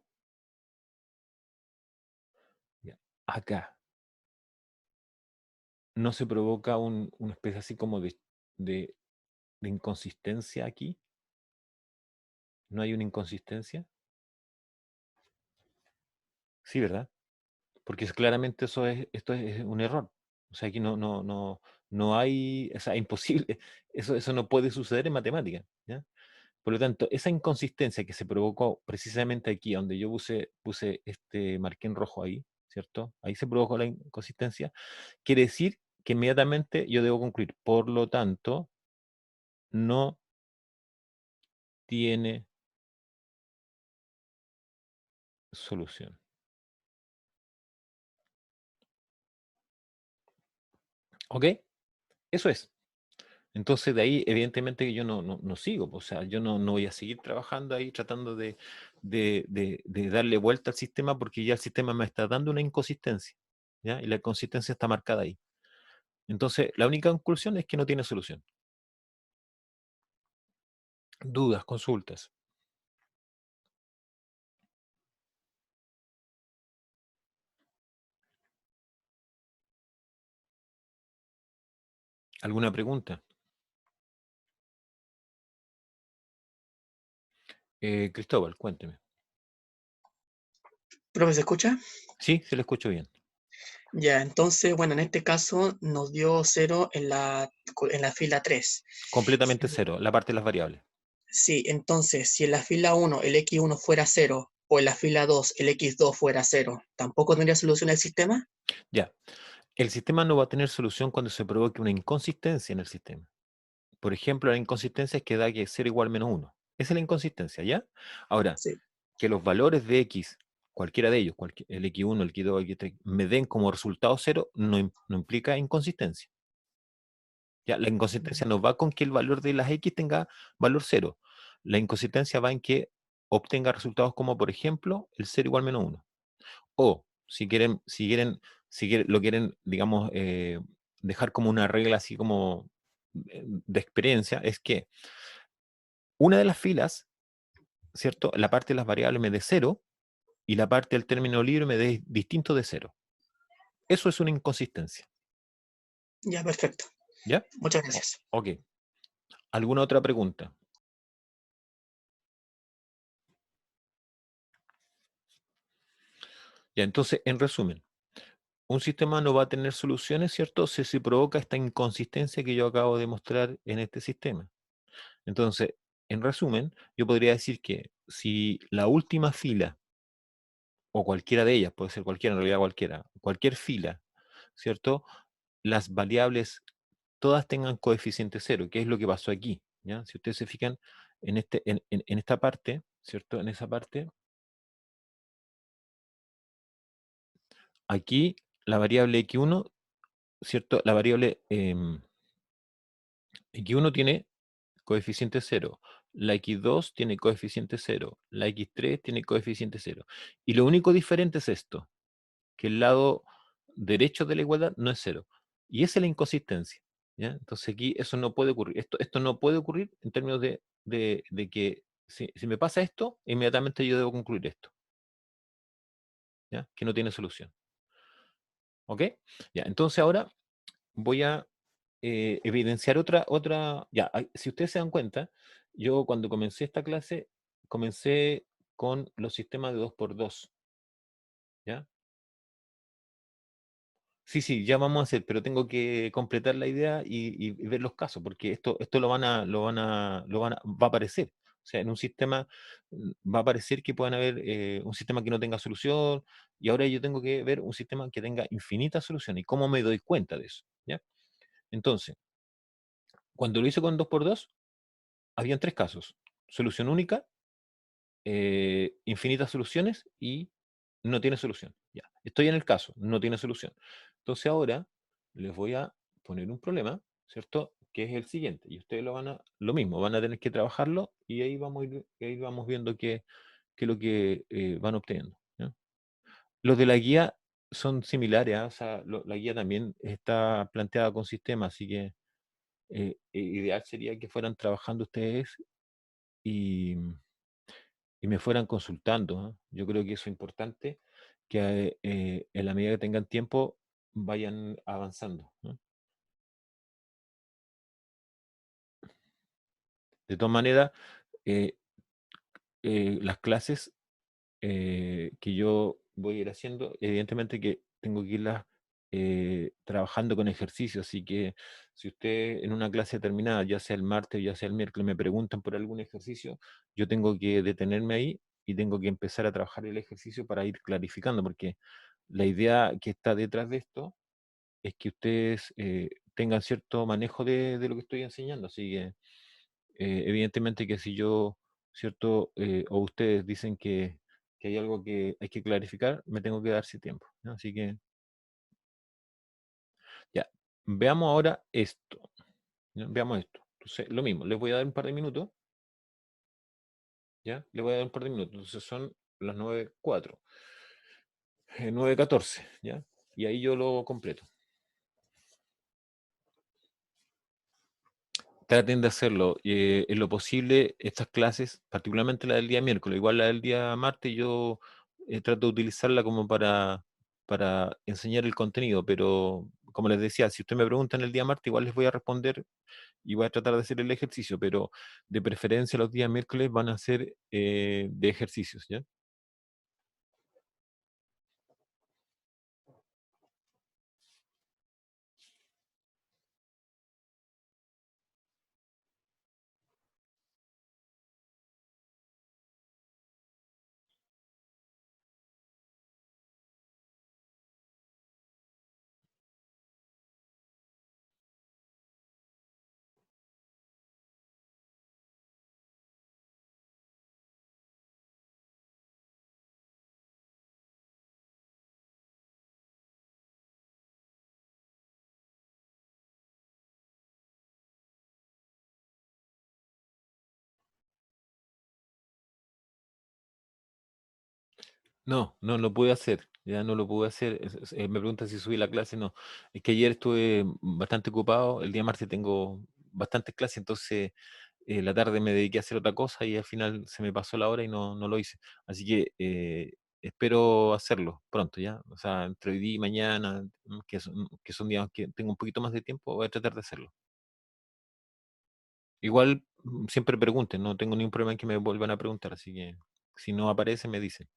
Ya. Acá no se provoca una especie así como de inconsistencia aquí. ¿No hay una inconsistencia? Sí, ¿verdad? Porque claramente esto es un error. O sea, aquí no hay, o sea, imposible, eso no puede suceder en matemática, ¿ya? Por lo tanto, esa inconsistencia que se provocó precisamente aquí, donde yo puse este marquín rojo ahí, ¿cierto? Ahí se provocó la inconsistencia, quiere decir que inmediatamente yo debo concluir, por lo tanto, no tiene solución. ¿Ok? Eso es. Entonces de ahí, evidentemente, que yo no sigo, o sea, yo no voy a seguir trabajando ahí tratando de darle vuelta al sistema porque ya el sistema me está dando una inconsistencia, ¿ya? Y la inconsistencia está marcada ahí. Entonces, la única conclusión es que no tiene solución. Dudas, consultas. ¿Alguna pregunta? Cristóbal, cuénteme. Profe, ¿se escucha? Sí, se lo escucho bien. Ya, entonces, bueno, en este caso nos dio 0 en la fila 3. Completamente cero, la parte de las variables. Sí, entonces, si en la fila 1 el x1 fuera 0 o en la fila 2 el x2 fuera 0, ¿tampoco tendría solución el sistema? Ya, el sistema no va a tener solución cuando se provoque una inconsistencia en el sistema. Por ejemplo, la inconsistencia es que da que 0 igual menos 1. Esa es la inconsistencia, ¿ya? Ahora, Sí, que los valores de x cualquiera de ellos, el X1, el X2, el X3, me den como resultado 0, no implica inconsistencia. Ya, la inconsistencia no va con que el valor de las X tenga valor 0. La inconsistencia va en que obtenga resultados como, por ejemplo, el 0 igual menos 1. O, lo quieren, digamos, dejar como una regla así como de experiencia, es que una de las filas, ¿cierto? La parte de las variables me dé 0 y la parte del término libre me dé distinto de 0. Eso es una inconsistencia. Ya, perfecto. ¿Ya? Muchas gracias. Ok. ¿Alguna otra pregunta? Ya, entonces, en resumen, un sistema no va a tener soluciones, ¿cierto? Si se provoca esta inconsistencia que yo acabo de mostrar en este sistema. Entonces, en resumen, yo podría decir que si la última fila, o cualquiera de ellas, puede ser cualquiera, en realidad cualquiera, cualquier fila, ¿cierto? Las variables todas tengan coeficiente 0, que es lo que pasó aquí, ¿ya? Si ustedes se fijan en esta parte, ¿cierto? En esa parte, aquí la variable x1, ¿cierto? La variable x1 tiene coeficiente 0, la x2 tiene coeficiente 0, la x3 tiene coeficiente 0. Y lo único diferente es esto, que el lado derecho de la igualdad no es 0. Y esa es la inconsistencia, ¿ya? Entonces aquí eso no puede ocurrir. Esto no puede ocurrir en términos de que si me pasa esto, inmediatamente yo debo concluir esto, ¿ya? Que no tiene solución. ¿Ok? Ya, entonces ahora voy a evidenciar ya, si ustedes se dan cuenta, yo cuando comencé esta clase, comencé con los sistemas de 2x2, ¿ya? Sí, ya vamos a hacer, pero tengo que completar la idea y ver los casos, porque esto va a aparecer. O sea, en un sistema va a aparecer que puedan haber un sistema que no tenga solución, y ahora yo tengo que ver un sistema que tenga infinitas soluciones. ¿Y cómo me doy cuenta de eso? ¿Ya? Entonces, cuando lo hice con 2x2, habían tres casos. Solución única, infinitas soluciones y no tiene solución. Ya, estoy en el caso, no tiene solución. Entonces ahora les voy a poner un problema, ¿cierto? Que es el siguiente. Y ustedes lo mismo, van a tener que trabajarlo y ahí vamos viendo qué es lo que van obteniendo. ¿Ya? Los de la guía son similares, ¿ah? O sea, la guía también está planteada con sistemas, así que ideal sería que fueran trabajando ustedes y, y me fueran consultando, ¿ah? Yo creo que eso es importante, que en la medida que tengan tiempo vayan avanzando, ¿no? De todas maneras, eh, las clases que yo voy a ir haciendo, evidentemente que tengo que irlas trabajando con ejercicios, así que si usted en una clase terminada, ya sea el martes, ya sea el miércoles, me preguntan por algún ejercicio, yo tengo que detenerme ahí y tengo que empezar a trabajar el ejercicio para ir clarificando, porque la idea que está detrás de esto es que ustedes tengan cierto manejo de lo que estoy enseñando, así que evidentemente que si yo, ¿cierto? O ustedes dicen que hay algo que hay que clarificar, me tengo que darse tiempo, ¿no? Así que, ya, veamos ahora esto, ¿ya? Veamos esto. Entonces, lo mismo, les voy a dar un par de minutos, ¿ya? Les voy a dar un par de minutos. Entonces son las 9:04, 9:14, ¿ya? Y ahí yo lo completo. Traten de hacerlo. En lo posible, estas clases, particularmente la del día miércoles, igual la del día martes, yo trato de utilizarla como para enseñar el contenido, pero como les decía, si usted me preguntan el día martes, igual les voy a responder y voy a tratar de hacer el ejercicio, pero de preferencia los días miércoles van a ser de ejercicios, ¿ya? No, no lo pude hacer, ya no lo pude hacer. Me preguntan si subí la clase, no. Es que ayer estuve bastante ocupado, el día martes tengo bastantes clases, entonces la tarde me dediqué a hacer otra cosa y al final se me pasó la hora y no lo hice. Así que espero hacerlo pronto, ¿ya? O sea, entre hoy día y mañana, que son días que tengo un poquito más de tiempo, voy a tratar de hacerlo. Igual siempre pregunten, no tengo ningún problema en que me vuelvan a preguntar, así que si no aparece me dicen.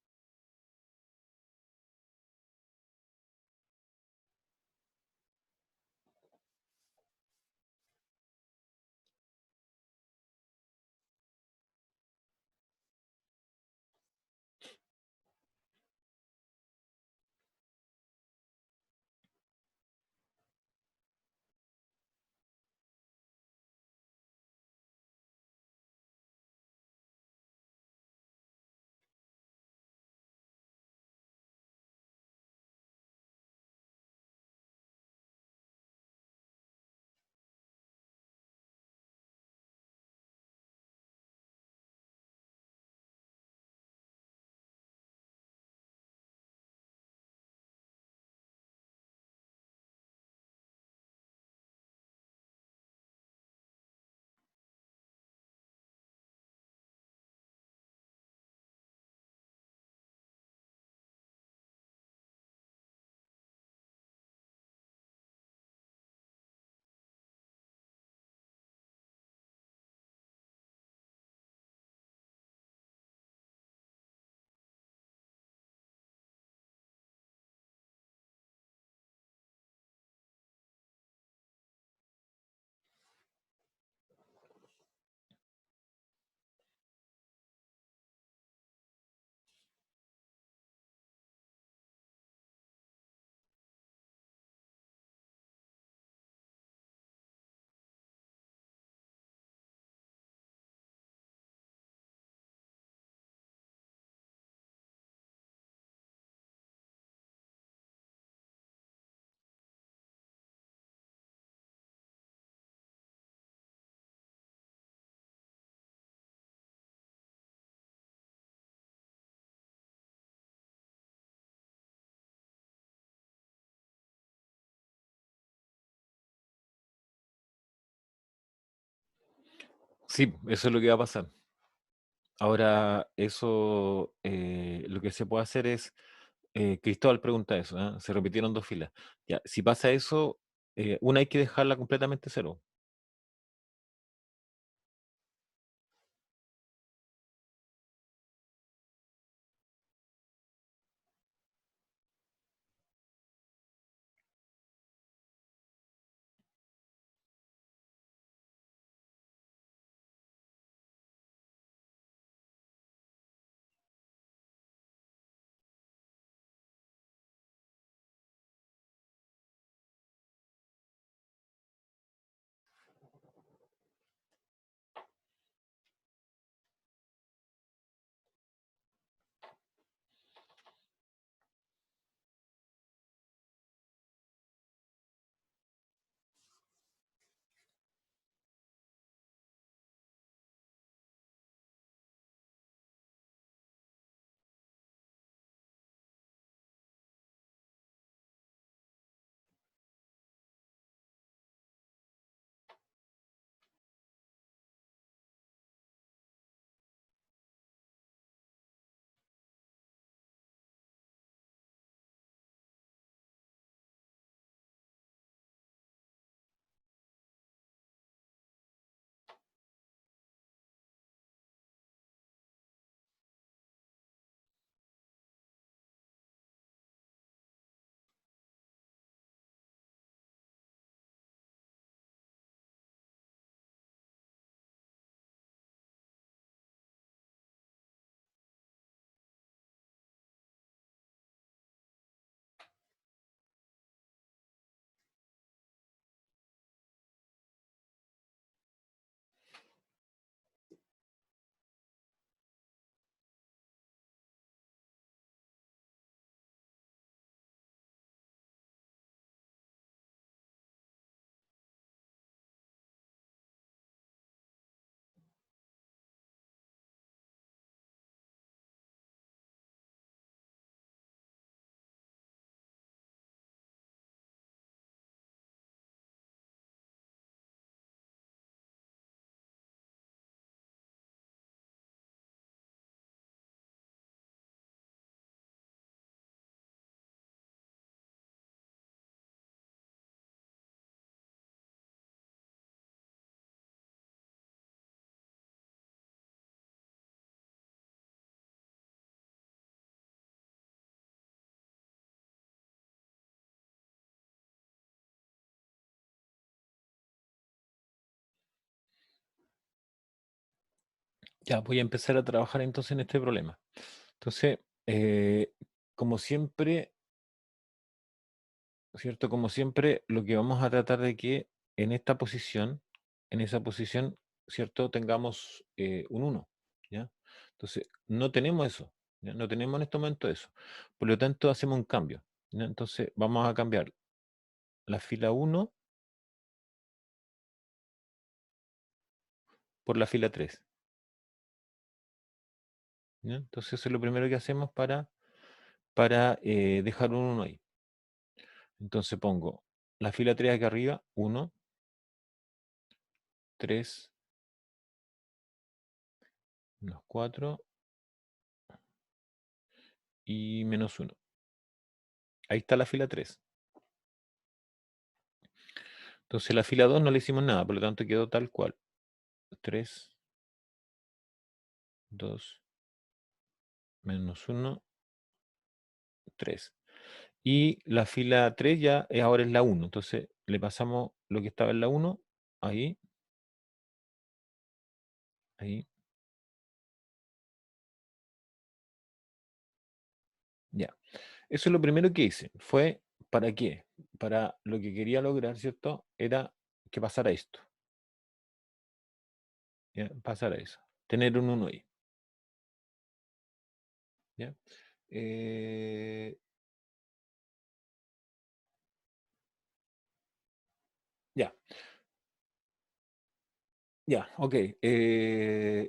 Sí, eso es lo que va a pasar. Ahora, eso, lo que se puede hacer es, Cristóbal pregunta eso, ¿ah? Se repitieron dos filas. Ya, si pasa eso, una hay que dejarla completamente cero. Ya, voy a empezar a trabajar entonces en este problema. Entonces, eh, como siempre, ¿cierto? Como siempre, lo que vamos a tratar de que en esta posición, en esa posición, ¿cierto? Tengamos un 1, ¿ya? Entonces, no tenemos eso, ¿ya? No tenemos en este momento eso. Por lo tanto, hacemos un cambio, ¿ya? Entonces, vamos a cambiar la fila 1 por la fila 3, ¿ya? Entonces, eso es lo primero que hacemos para dejar un 1 ahí. Entonces, pongo la fila 3 aquí arriba, 1, 3, menos 4 y menos 1. Ahí está la fila 3. Entonces la fila 2 no le hicimos nada, por lo tanto quedó tal cual. 3, 2, menos 1, 3. Y la fila 3 ya ahora es la 1. Entonces le pasamos lo que estaba en la 1, ahí, ahí. Ya. Eso es lo primero que hice. Fue, ¿para qué? Para lo que quería lograr, ¿cierto? Era que pasara esto. ¿Ya? Pasara eso. Tener un 1 ahí. ¿Ya? Eh, ya. Ya, ok.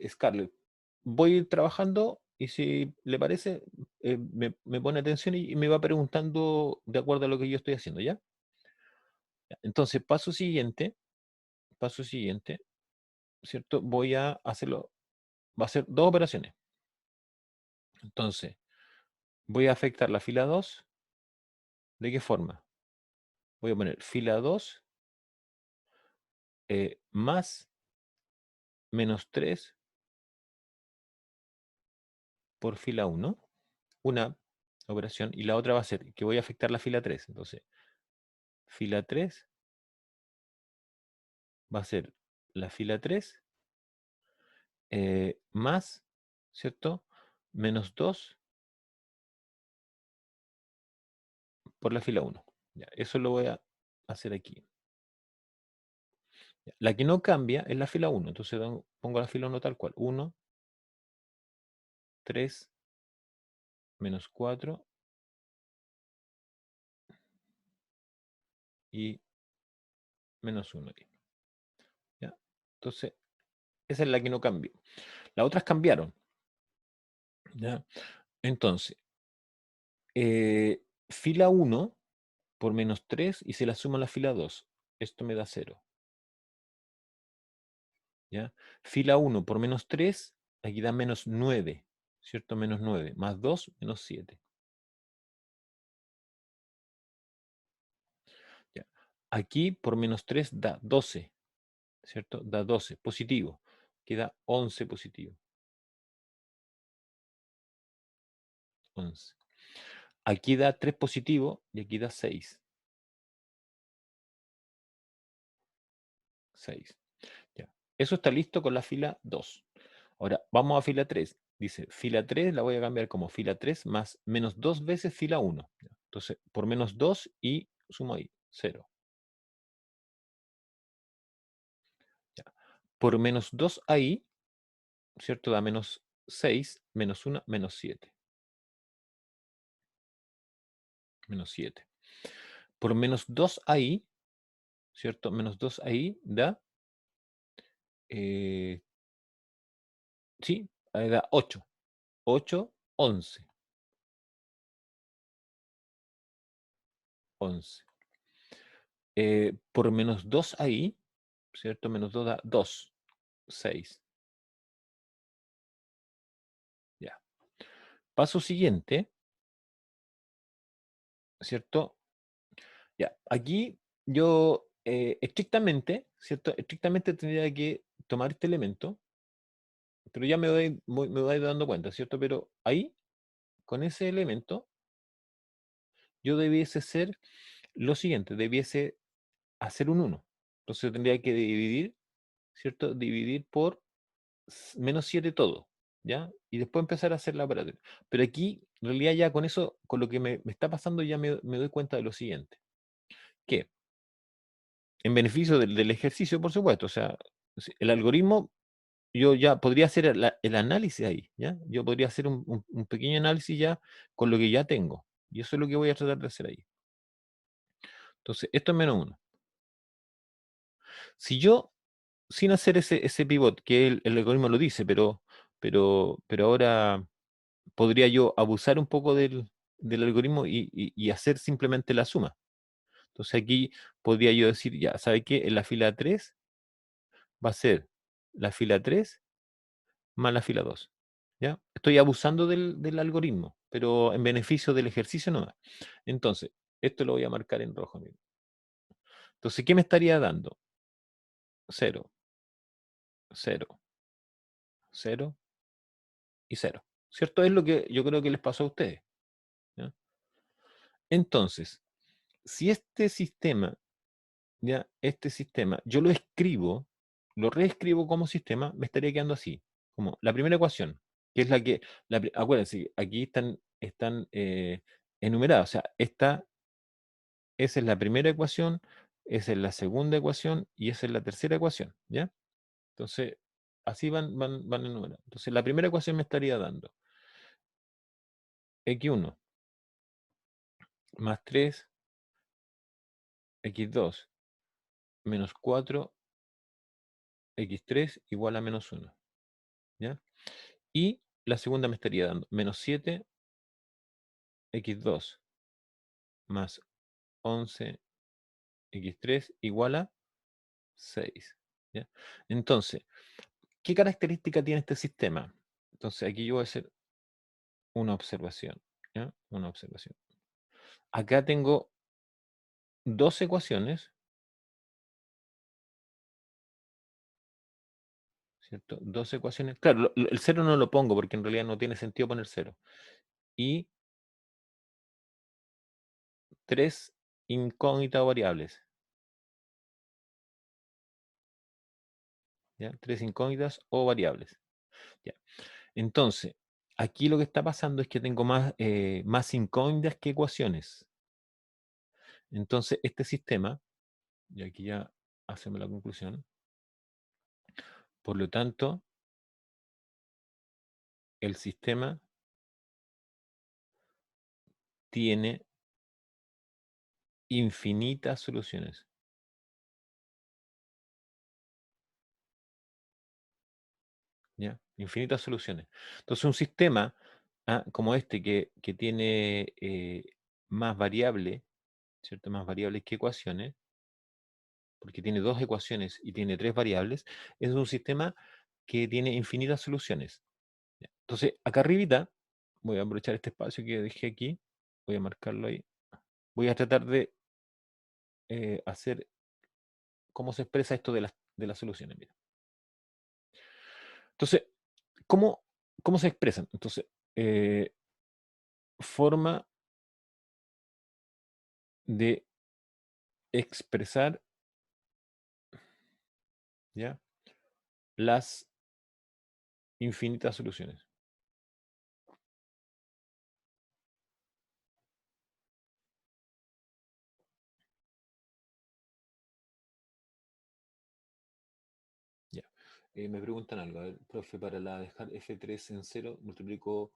Scarlett, voy a ir trabajando y si le parece, me pone atención y me va preguntando de acuerdo a lo que yo estoy haciendo, ¿ya? Ya, entonces, paso siguiente, ¿cierto? Voy a hacerlo, va a ser dos operaciones. Entonces, voy a afectar la fila 2. ¿De qué forma? Voy a poner fila 2 más menos 3 por fila 1. Una operación y la otra va a ser que voy a afectar la fila 3. Entonces, fila 3 va a ser la fila 3 más, ¿cierto? Menos 2 por la fila 1. Ya, eso lo voy a hacer aquí. Ya, la que no cambia es la fila 1. Entonces pongo la fila 1 tal cual. 1, 3, menos 4 y menos 1. ¿Ya? Entonces, esa es la que no cambió. Las otras cambiaron. ¿Ya? Entonces, fila 1 por menos 3 y se la suma a la fila 2. Esto me da 0. ¿Ya? Fila 1 por menos 3, aquí da menos 9, ¿cierto? Menos 9, más 2, menos 7. ¿Ya? Aquí por menos 3 da 12, ¿cierto? Da 12, positivo. Queda 11 positivo. 11. Aquí da 3 positivo y aquí da 6. 6. ¿Ya? Eso está listo con la fila 2. Ahora, vamos a fila 3. Dice, fila 3 la voy a cambiar como fila 3 más menos 2 veces fila 1. ¿Ya? Entonces, por menos 2 y sumo ahí, 0. ¿Ya? Por menos 2 ahí, ¿cierto? Da menos 6, menos 1, menos 7. Menos 7. Por menos 2 ahí, ¿cierto? Menos 2 ahí da, eh, sí, ahí da 8. 8, 11. 11. Por menos 2 ahí, ¿cierto? Menos 2 da 2, 6. Ya. Paso siguiente, ¿cierto? Ya. Aquí yo estrictamente, ¿cierto? Estrictamente tendría que tomar este elemento, pero ya me voy dando cuenta, ¿cierto? Pero ahí, con ese elemento, yo debiese ser lo siguiente, debiese hacer un 1. Entonces yo tendría que dividir, ¿cierto? Dividir por menos 7 todo, ¿ya? Y después empezar a hacer la operatoria. Pero aquí, en realidad ya con eso, con lo que me está pasando, ya me doy cuenta de lo siguiente, que en beneficio del ejercicio, por supuesto, o sea, el algoritmo, yo ya podría hacer el análisis ahí, ¿ya? Yo podría hacer un pequeño análisis ya con lo que ya tengo. Y eso es lo que voy a tratar de hacer ahí. Entonces, esto es menos 1. Si yo, sin hacer ese pivot, que el algoritmo lo dice, pero ahora podría yo abusar un poco del algoritmo y hacer simplemente la suma. Entonces aquí podría yo decir, ya, ¿sabe qué? En la fila 3 va a ser la fila 3 más la fila 2. ¿Ya? Estoy abusando del algoritmo, pero en beneficio del ejercicio no. Entonces, esto lo voy a marcar en rojo. Mira. Entonces, ¿qué me estaría dando? 0, 0, 0 y 0. ¿Cierto? Es lo que yo creo que les pasó a ustedes. ¿Ya? Entonces, si este sistema, ya, este sistema, yo lo escribo, lo reescribo como sistema, me estaría quedando así, como la primera ecuación, que es la que, acuérdense, aquí están enumeradas, o sea, esa es la primera ecuación, esa es la segunda ecuación y esa es la tercera ecuación, ¿ya? Entonces, así van enumeradas. Entonces, la primera ecuación me estaría dando x1 más 3, x2 menos 4, x3 igual a menos 1, ¿ya? Y la segunda me estaría dando menos 7, x2 más 11, x3 igual a 6, ¿ya? Entonces, ¿qué característica tiene este sistema? Entonces, aquí yo voy a hacer una observación, ¿ya? Una observación. Acá tengo dos ecuaciones, ¿cierto? Dos ecuaciones. Claro, el 0 no lo pongo porque en realidad no tiene sentido poner 0. Y 3 incógnitas o variables. ¿Ya? 3 incógnitas o variables. ¿Ya? Entonces, aquí lo que está pasando es que tengo más incógnitas que ecuaciones. Entonces, este sistema, y aquí ya hacemos la conclusión, por lo tanto, el sistema tiene infinitas soluciones. ¿Ya? Infinitas soluciones. Entonces, un sistema como este que tiene más variables, ¿cierto? Más variables que ecuaciones, porque tiene dos ecuaciones y tiene tres variables, es un sistema que tiene infinitas soluciones. ¿Ya? Entonces, acá arribita, voy a aprovechar este espacio que dejé aquí, voy a marcarlo ahí, voy a tratar de hacer cómo se expresa esto de las soluciones. Mira. Entonces, ¿cómo se expresan? Entonces, forma de expresar, ¿ya? Las infinitas soluciones. Ya. Me preguntan algo, a ver, profe, para dejar F3 en 0, multiplico.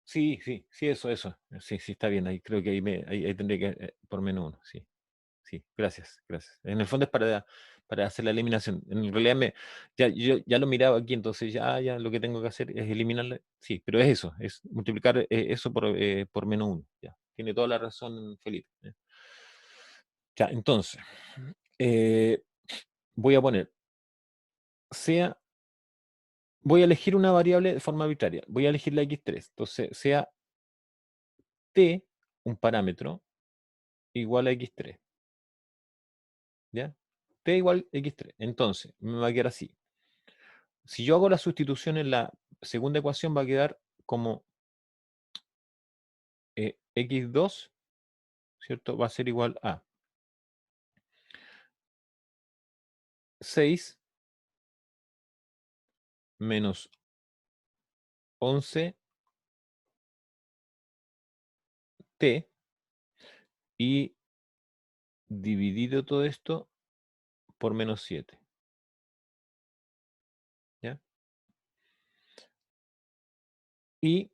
Sí, eso. Sí, está bien, ahí creo que ahí tendré que por menos 1, sí. Sí, gracias. En el fondo es para hacer la eliminación. En realidad yo ya lo miraba aquí, entonces ya lo que tengo que hacer es eliminarle. Sí, pero es eso, es multiplicar eso por menos 1. Ya. Tiene toda la razón, Felipe. Ya, entonces, eh, voy a poner, voy a elegir una variable de forma arbitraria. Voy a elegir la x3. Entonces, sea t, un parámetro, igual a x3. ¿Ya? T igual x3. Entonces, me va a quedar así. Si yo hago la sustitución en la segunda ecuación, va a quedar como x2, ¿cierto? Va a ser igual a 6 menos 11t y dividido todo esto por menos 7. ¿Ya? Y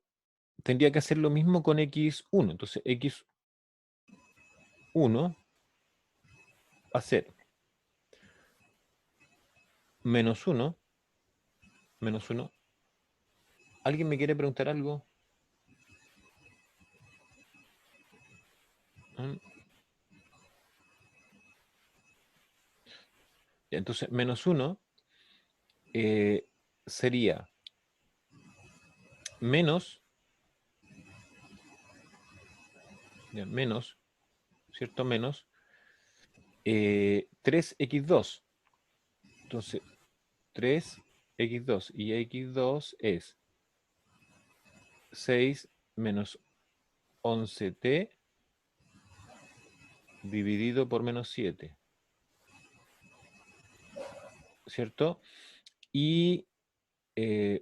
tendría que hacer lo mismo con x1. Entonces, x1 va a ser menos 1. Menos 1. ¿Alguien me quiere preguntar algo? ¿Mm? Ya, entonces, menos 1 sería menos, ya, menos, ¿cierto? Menos 3x2. Entonces, 3x2 y x2 es 6 menos 11t dividido por menos 7, ¿cierto? Y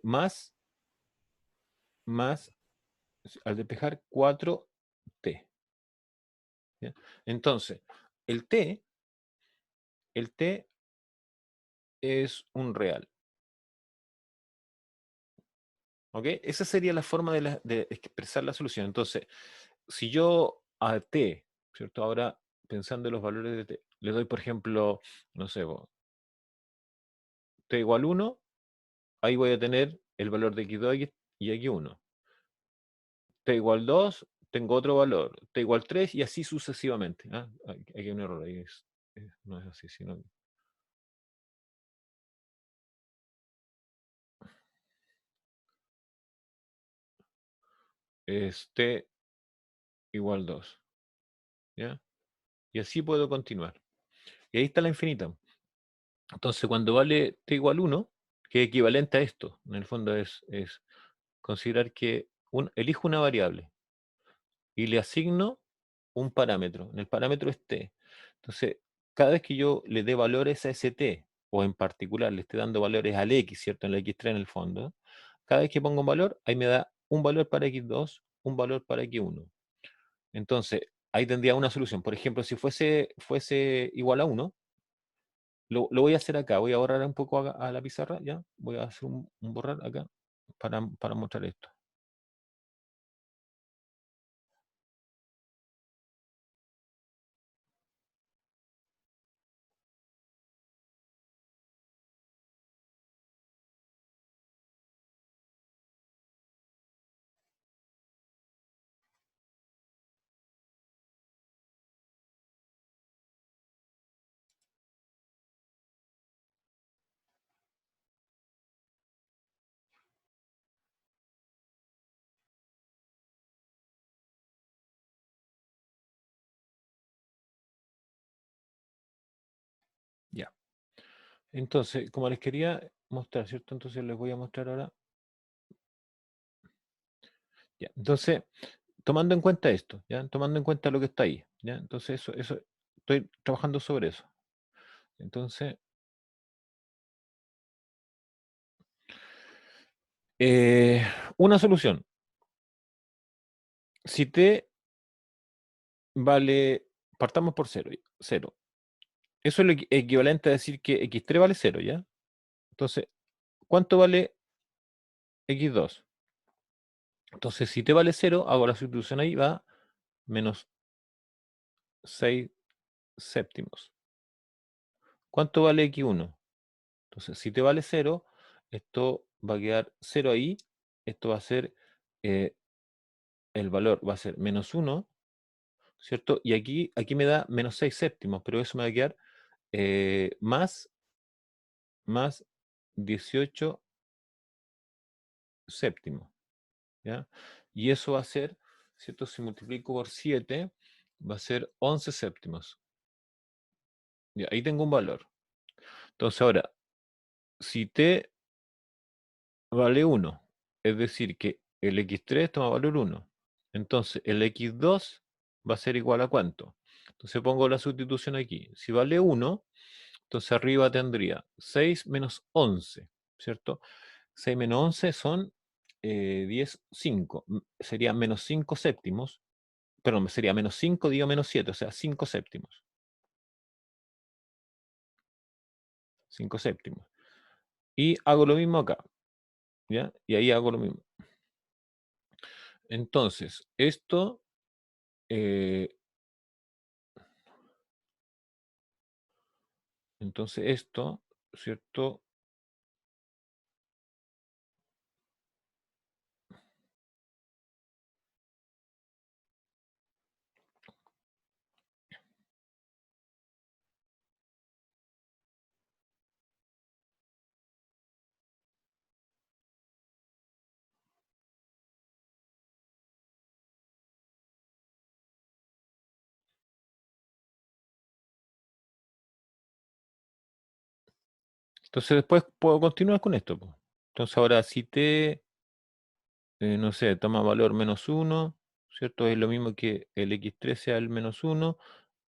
más, al despejar 4t. ¿Ya? Entonces, el t es un real. ¿Ok? Esa sería la forma de expresar la solución. Entonces, si yo a t, ¿cierto? Ahora, pensando en los valores de t, le doy, por ejemplo, no sé, t igual 1, ahí voy a tener el valor de x2 y x1. T igual 2, tengo otro valor. T igual 3 y así sucesivamente. ¿Ah? Aquí hay un error ahí. No es así, sino... es t igual 2. ¿Ya? Y así puedo continuar. Y ahí está la infinita. Entonces, cuando vale t igual 1, que es equivalente a esto, en el fondo es considerar que elijo una variable y le asigno un parámetro. En el parámetro es t. Entonces, cada vez que yo le dé valores a ese t, o en particular le esté dando valores al x, ¿cierto? En el x3 en el fondo, cada vez que pongo un valor, ahí me da un valor para x2, un valor para x1. Entonces, ahí tendría una solución. Por ejemplo, si fuese igual a 1, lo voy a hacer acá. Voy a borrar un poco a la pizarra, ¿ya? Voy a hacer un borrar acá para mostrar esto. Ya. Entonces, como les quería mostrar, ¿cierto? Entonces les voy a mostrar ahora. Ya. Entonces, tomando en cuenta esto, ¿ya? Tomando en cuenta lo que está ahí, ¿ya? Entonces, eso estoy trabajando sobre eso. Entonces, una solución. Si t vale, partamos por 0, 0. Eso es lo equivalente a decir que x3 vale 0, ¿ya? Entonces, ¿cuánto vale x2? Entonces, si t vale 0, hago la sustitución ahí, va menos 6 séptimos. ¿Cuánto vale x1? Entonces, si t vale 0, esto va a quedar 0 ahí. Esto va a ser, el valor va a ser menos 1, ¿cierto? Y aquí me da menos 6 séptimos, pero eso me va a quedar más 18 séptimos, ¿ya? Y eso va a ser, ¿cierto? Si multiplico por 7, va a ser 11 séptimos. Ya, ahí tengo un valor. Entonces ahora, si t vale 1, es decir, que el x3 toma valor 1. Entonces, el x2 va a ser igual a ¿cuánto? Entonces pongo la sustitución aquí. Si vale 1, entonces arriba tendría 6 menos 11, ¿cierto? 6 menos 11 son 10, 5. Sería menos 5 séptimos. Perdón, sería menos 5 dividido menos 7, o sea, 5 séptimos. 5 séptimos. Y hago lo mismo acá. ¿Ya? Y ahí hago lo mismo. Entonces, esto... entonces esto, ¿cierto? Entonces después puedo continuar con esto, po. Entonces ahora si t, no sé, toma valor menos 1, ¿cierto? Es lo mismo que el x3 sea el menos 1,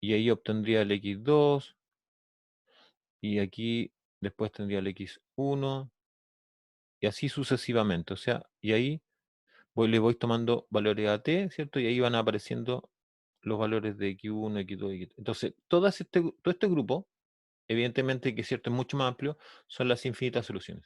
y ahí obtendría el x2, y aquí después tendría el x1, y así sucesivamente. O sea, y ahí le voy tomando valores a t, ¿cierto? Y ahí van apareciendo los valores de x1, x2, x3. Entonces, todo este grupo, evidentemente que cierto es mucho más amplio, son las infinitas soluciones.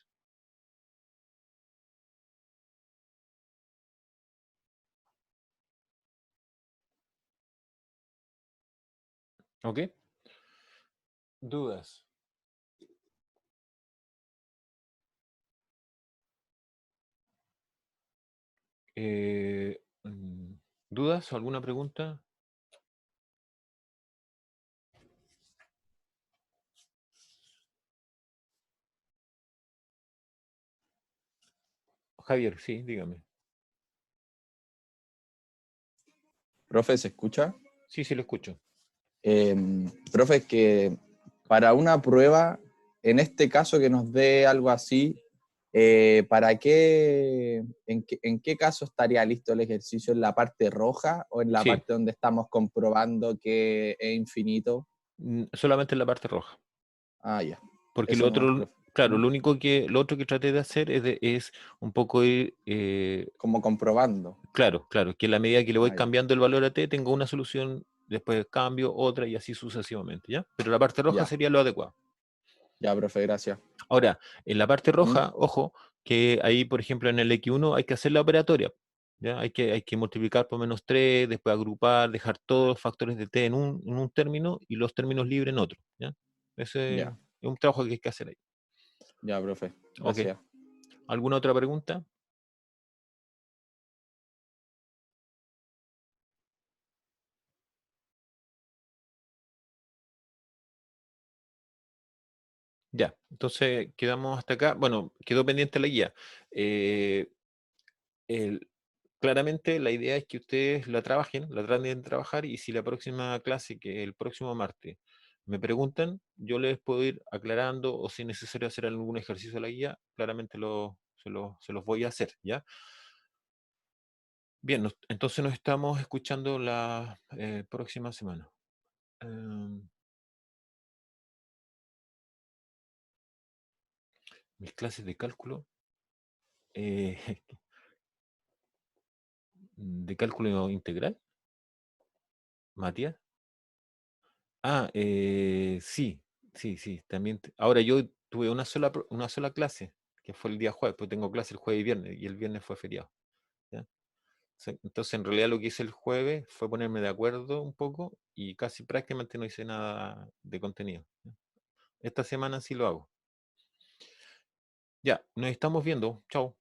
¿Ok? ¿Dudas? ¿Dudas o alguna pregunta? Javier, sí, dígame. Profe, ¿se escucha? Sí, sí, lo escucho. Profe, es que para una prueba, en este caso que nos dé algo así, ¿para qué, en qué caso estaría listo el ejercicio? ¿En la parte roja o en la Sí, parte donde estamos comprobando que es infinito? solamente en la parte roja. Ah, ya. Porque lo Eso nomás, otro, profe. claro, ¿Mm? lo otro que traté de hacer es un poco ir, Como comprobando. claro, que a la medida que le voy Ah, ya. cambiando el valor a t, tengo una solución, después cambio otra y así sucesivamente, ¿ya? Pero la parte roja Ya, sería lo adecuado. ya, profe, gracias. Ahora, en la parte ¿Mm? roja, ojo, que ahí, por ejemplo, en el X1 hay que hacer la operatoria, ¿ya? Hay que multiplicar por menos 3, después agrupar, dejar todos los factores de t en un término y los términos libres en otro, ¿ya? Ese es Ya, un trabajo que hay que hacer ahí. ya, profe, Ok. gracias. ¿Alguna otra pregunta? Ya, entonces quedamos hasta acá. Bueno, quedó pendiente la guía. Eh, el- Claramente la idea es que ustedes la trabajen, la traten de trabajar y si la próxima clase, que el próximo martes, me preguntan, yo les puedo ir aclarando o si es necesario hacer algún ejercicio de la guía, claramente se los voy a hacer, ¿ya? Bien, entonces nos estamos escuchando la próxima semana. Mis clases de cálculo, eh, de cálculo integral, Matías. Ah, sí, sí, también. Ahora yo tuve una sola clase, que fue el día jueves, pues tengo clase el jueves y el viernes fue feriado. ¿Ya? Entonces, en realidad lo que hice el jueves fue ponerme de acuerdo un poco y casi prácticamente no hice nada de contenido. ¿Ya? Esta semana sí lo hago. Ya, nos estamos viendo. Chao.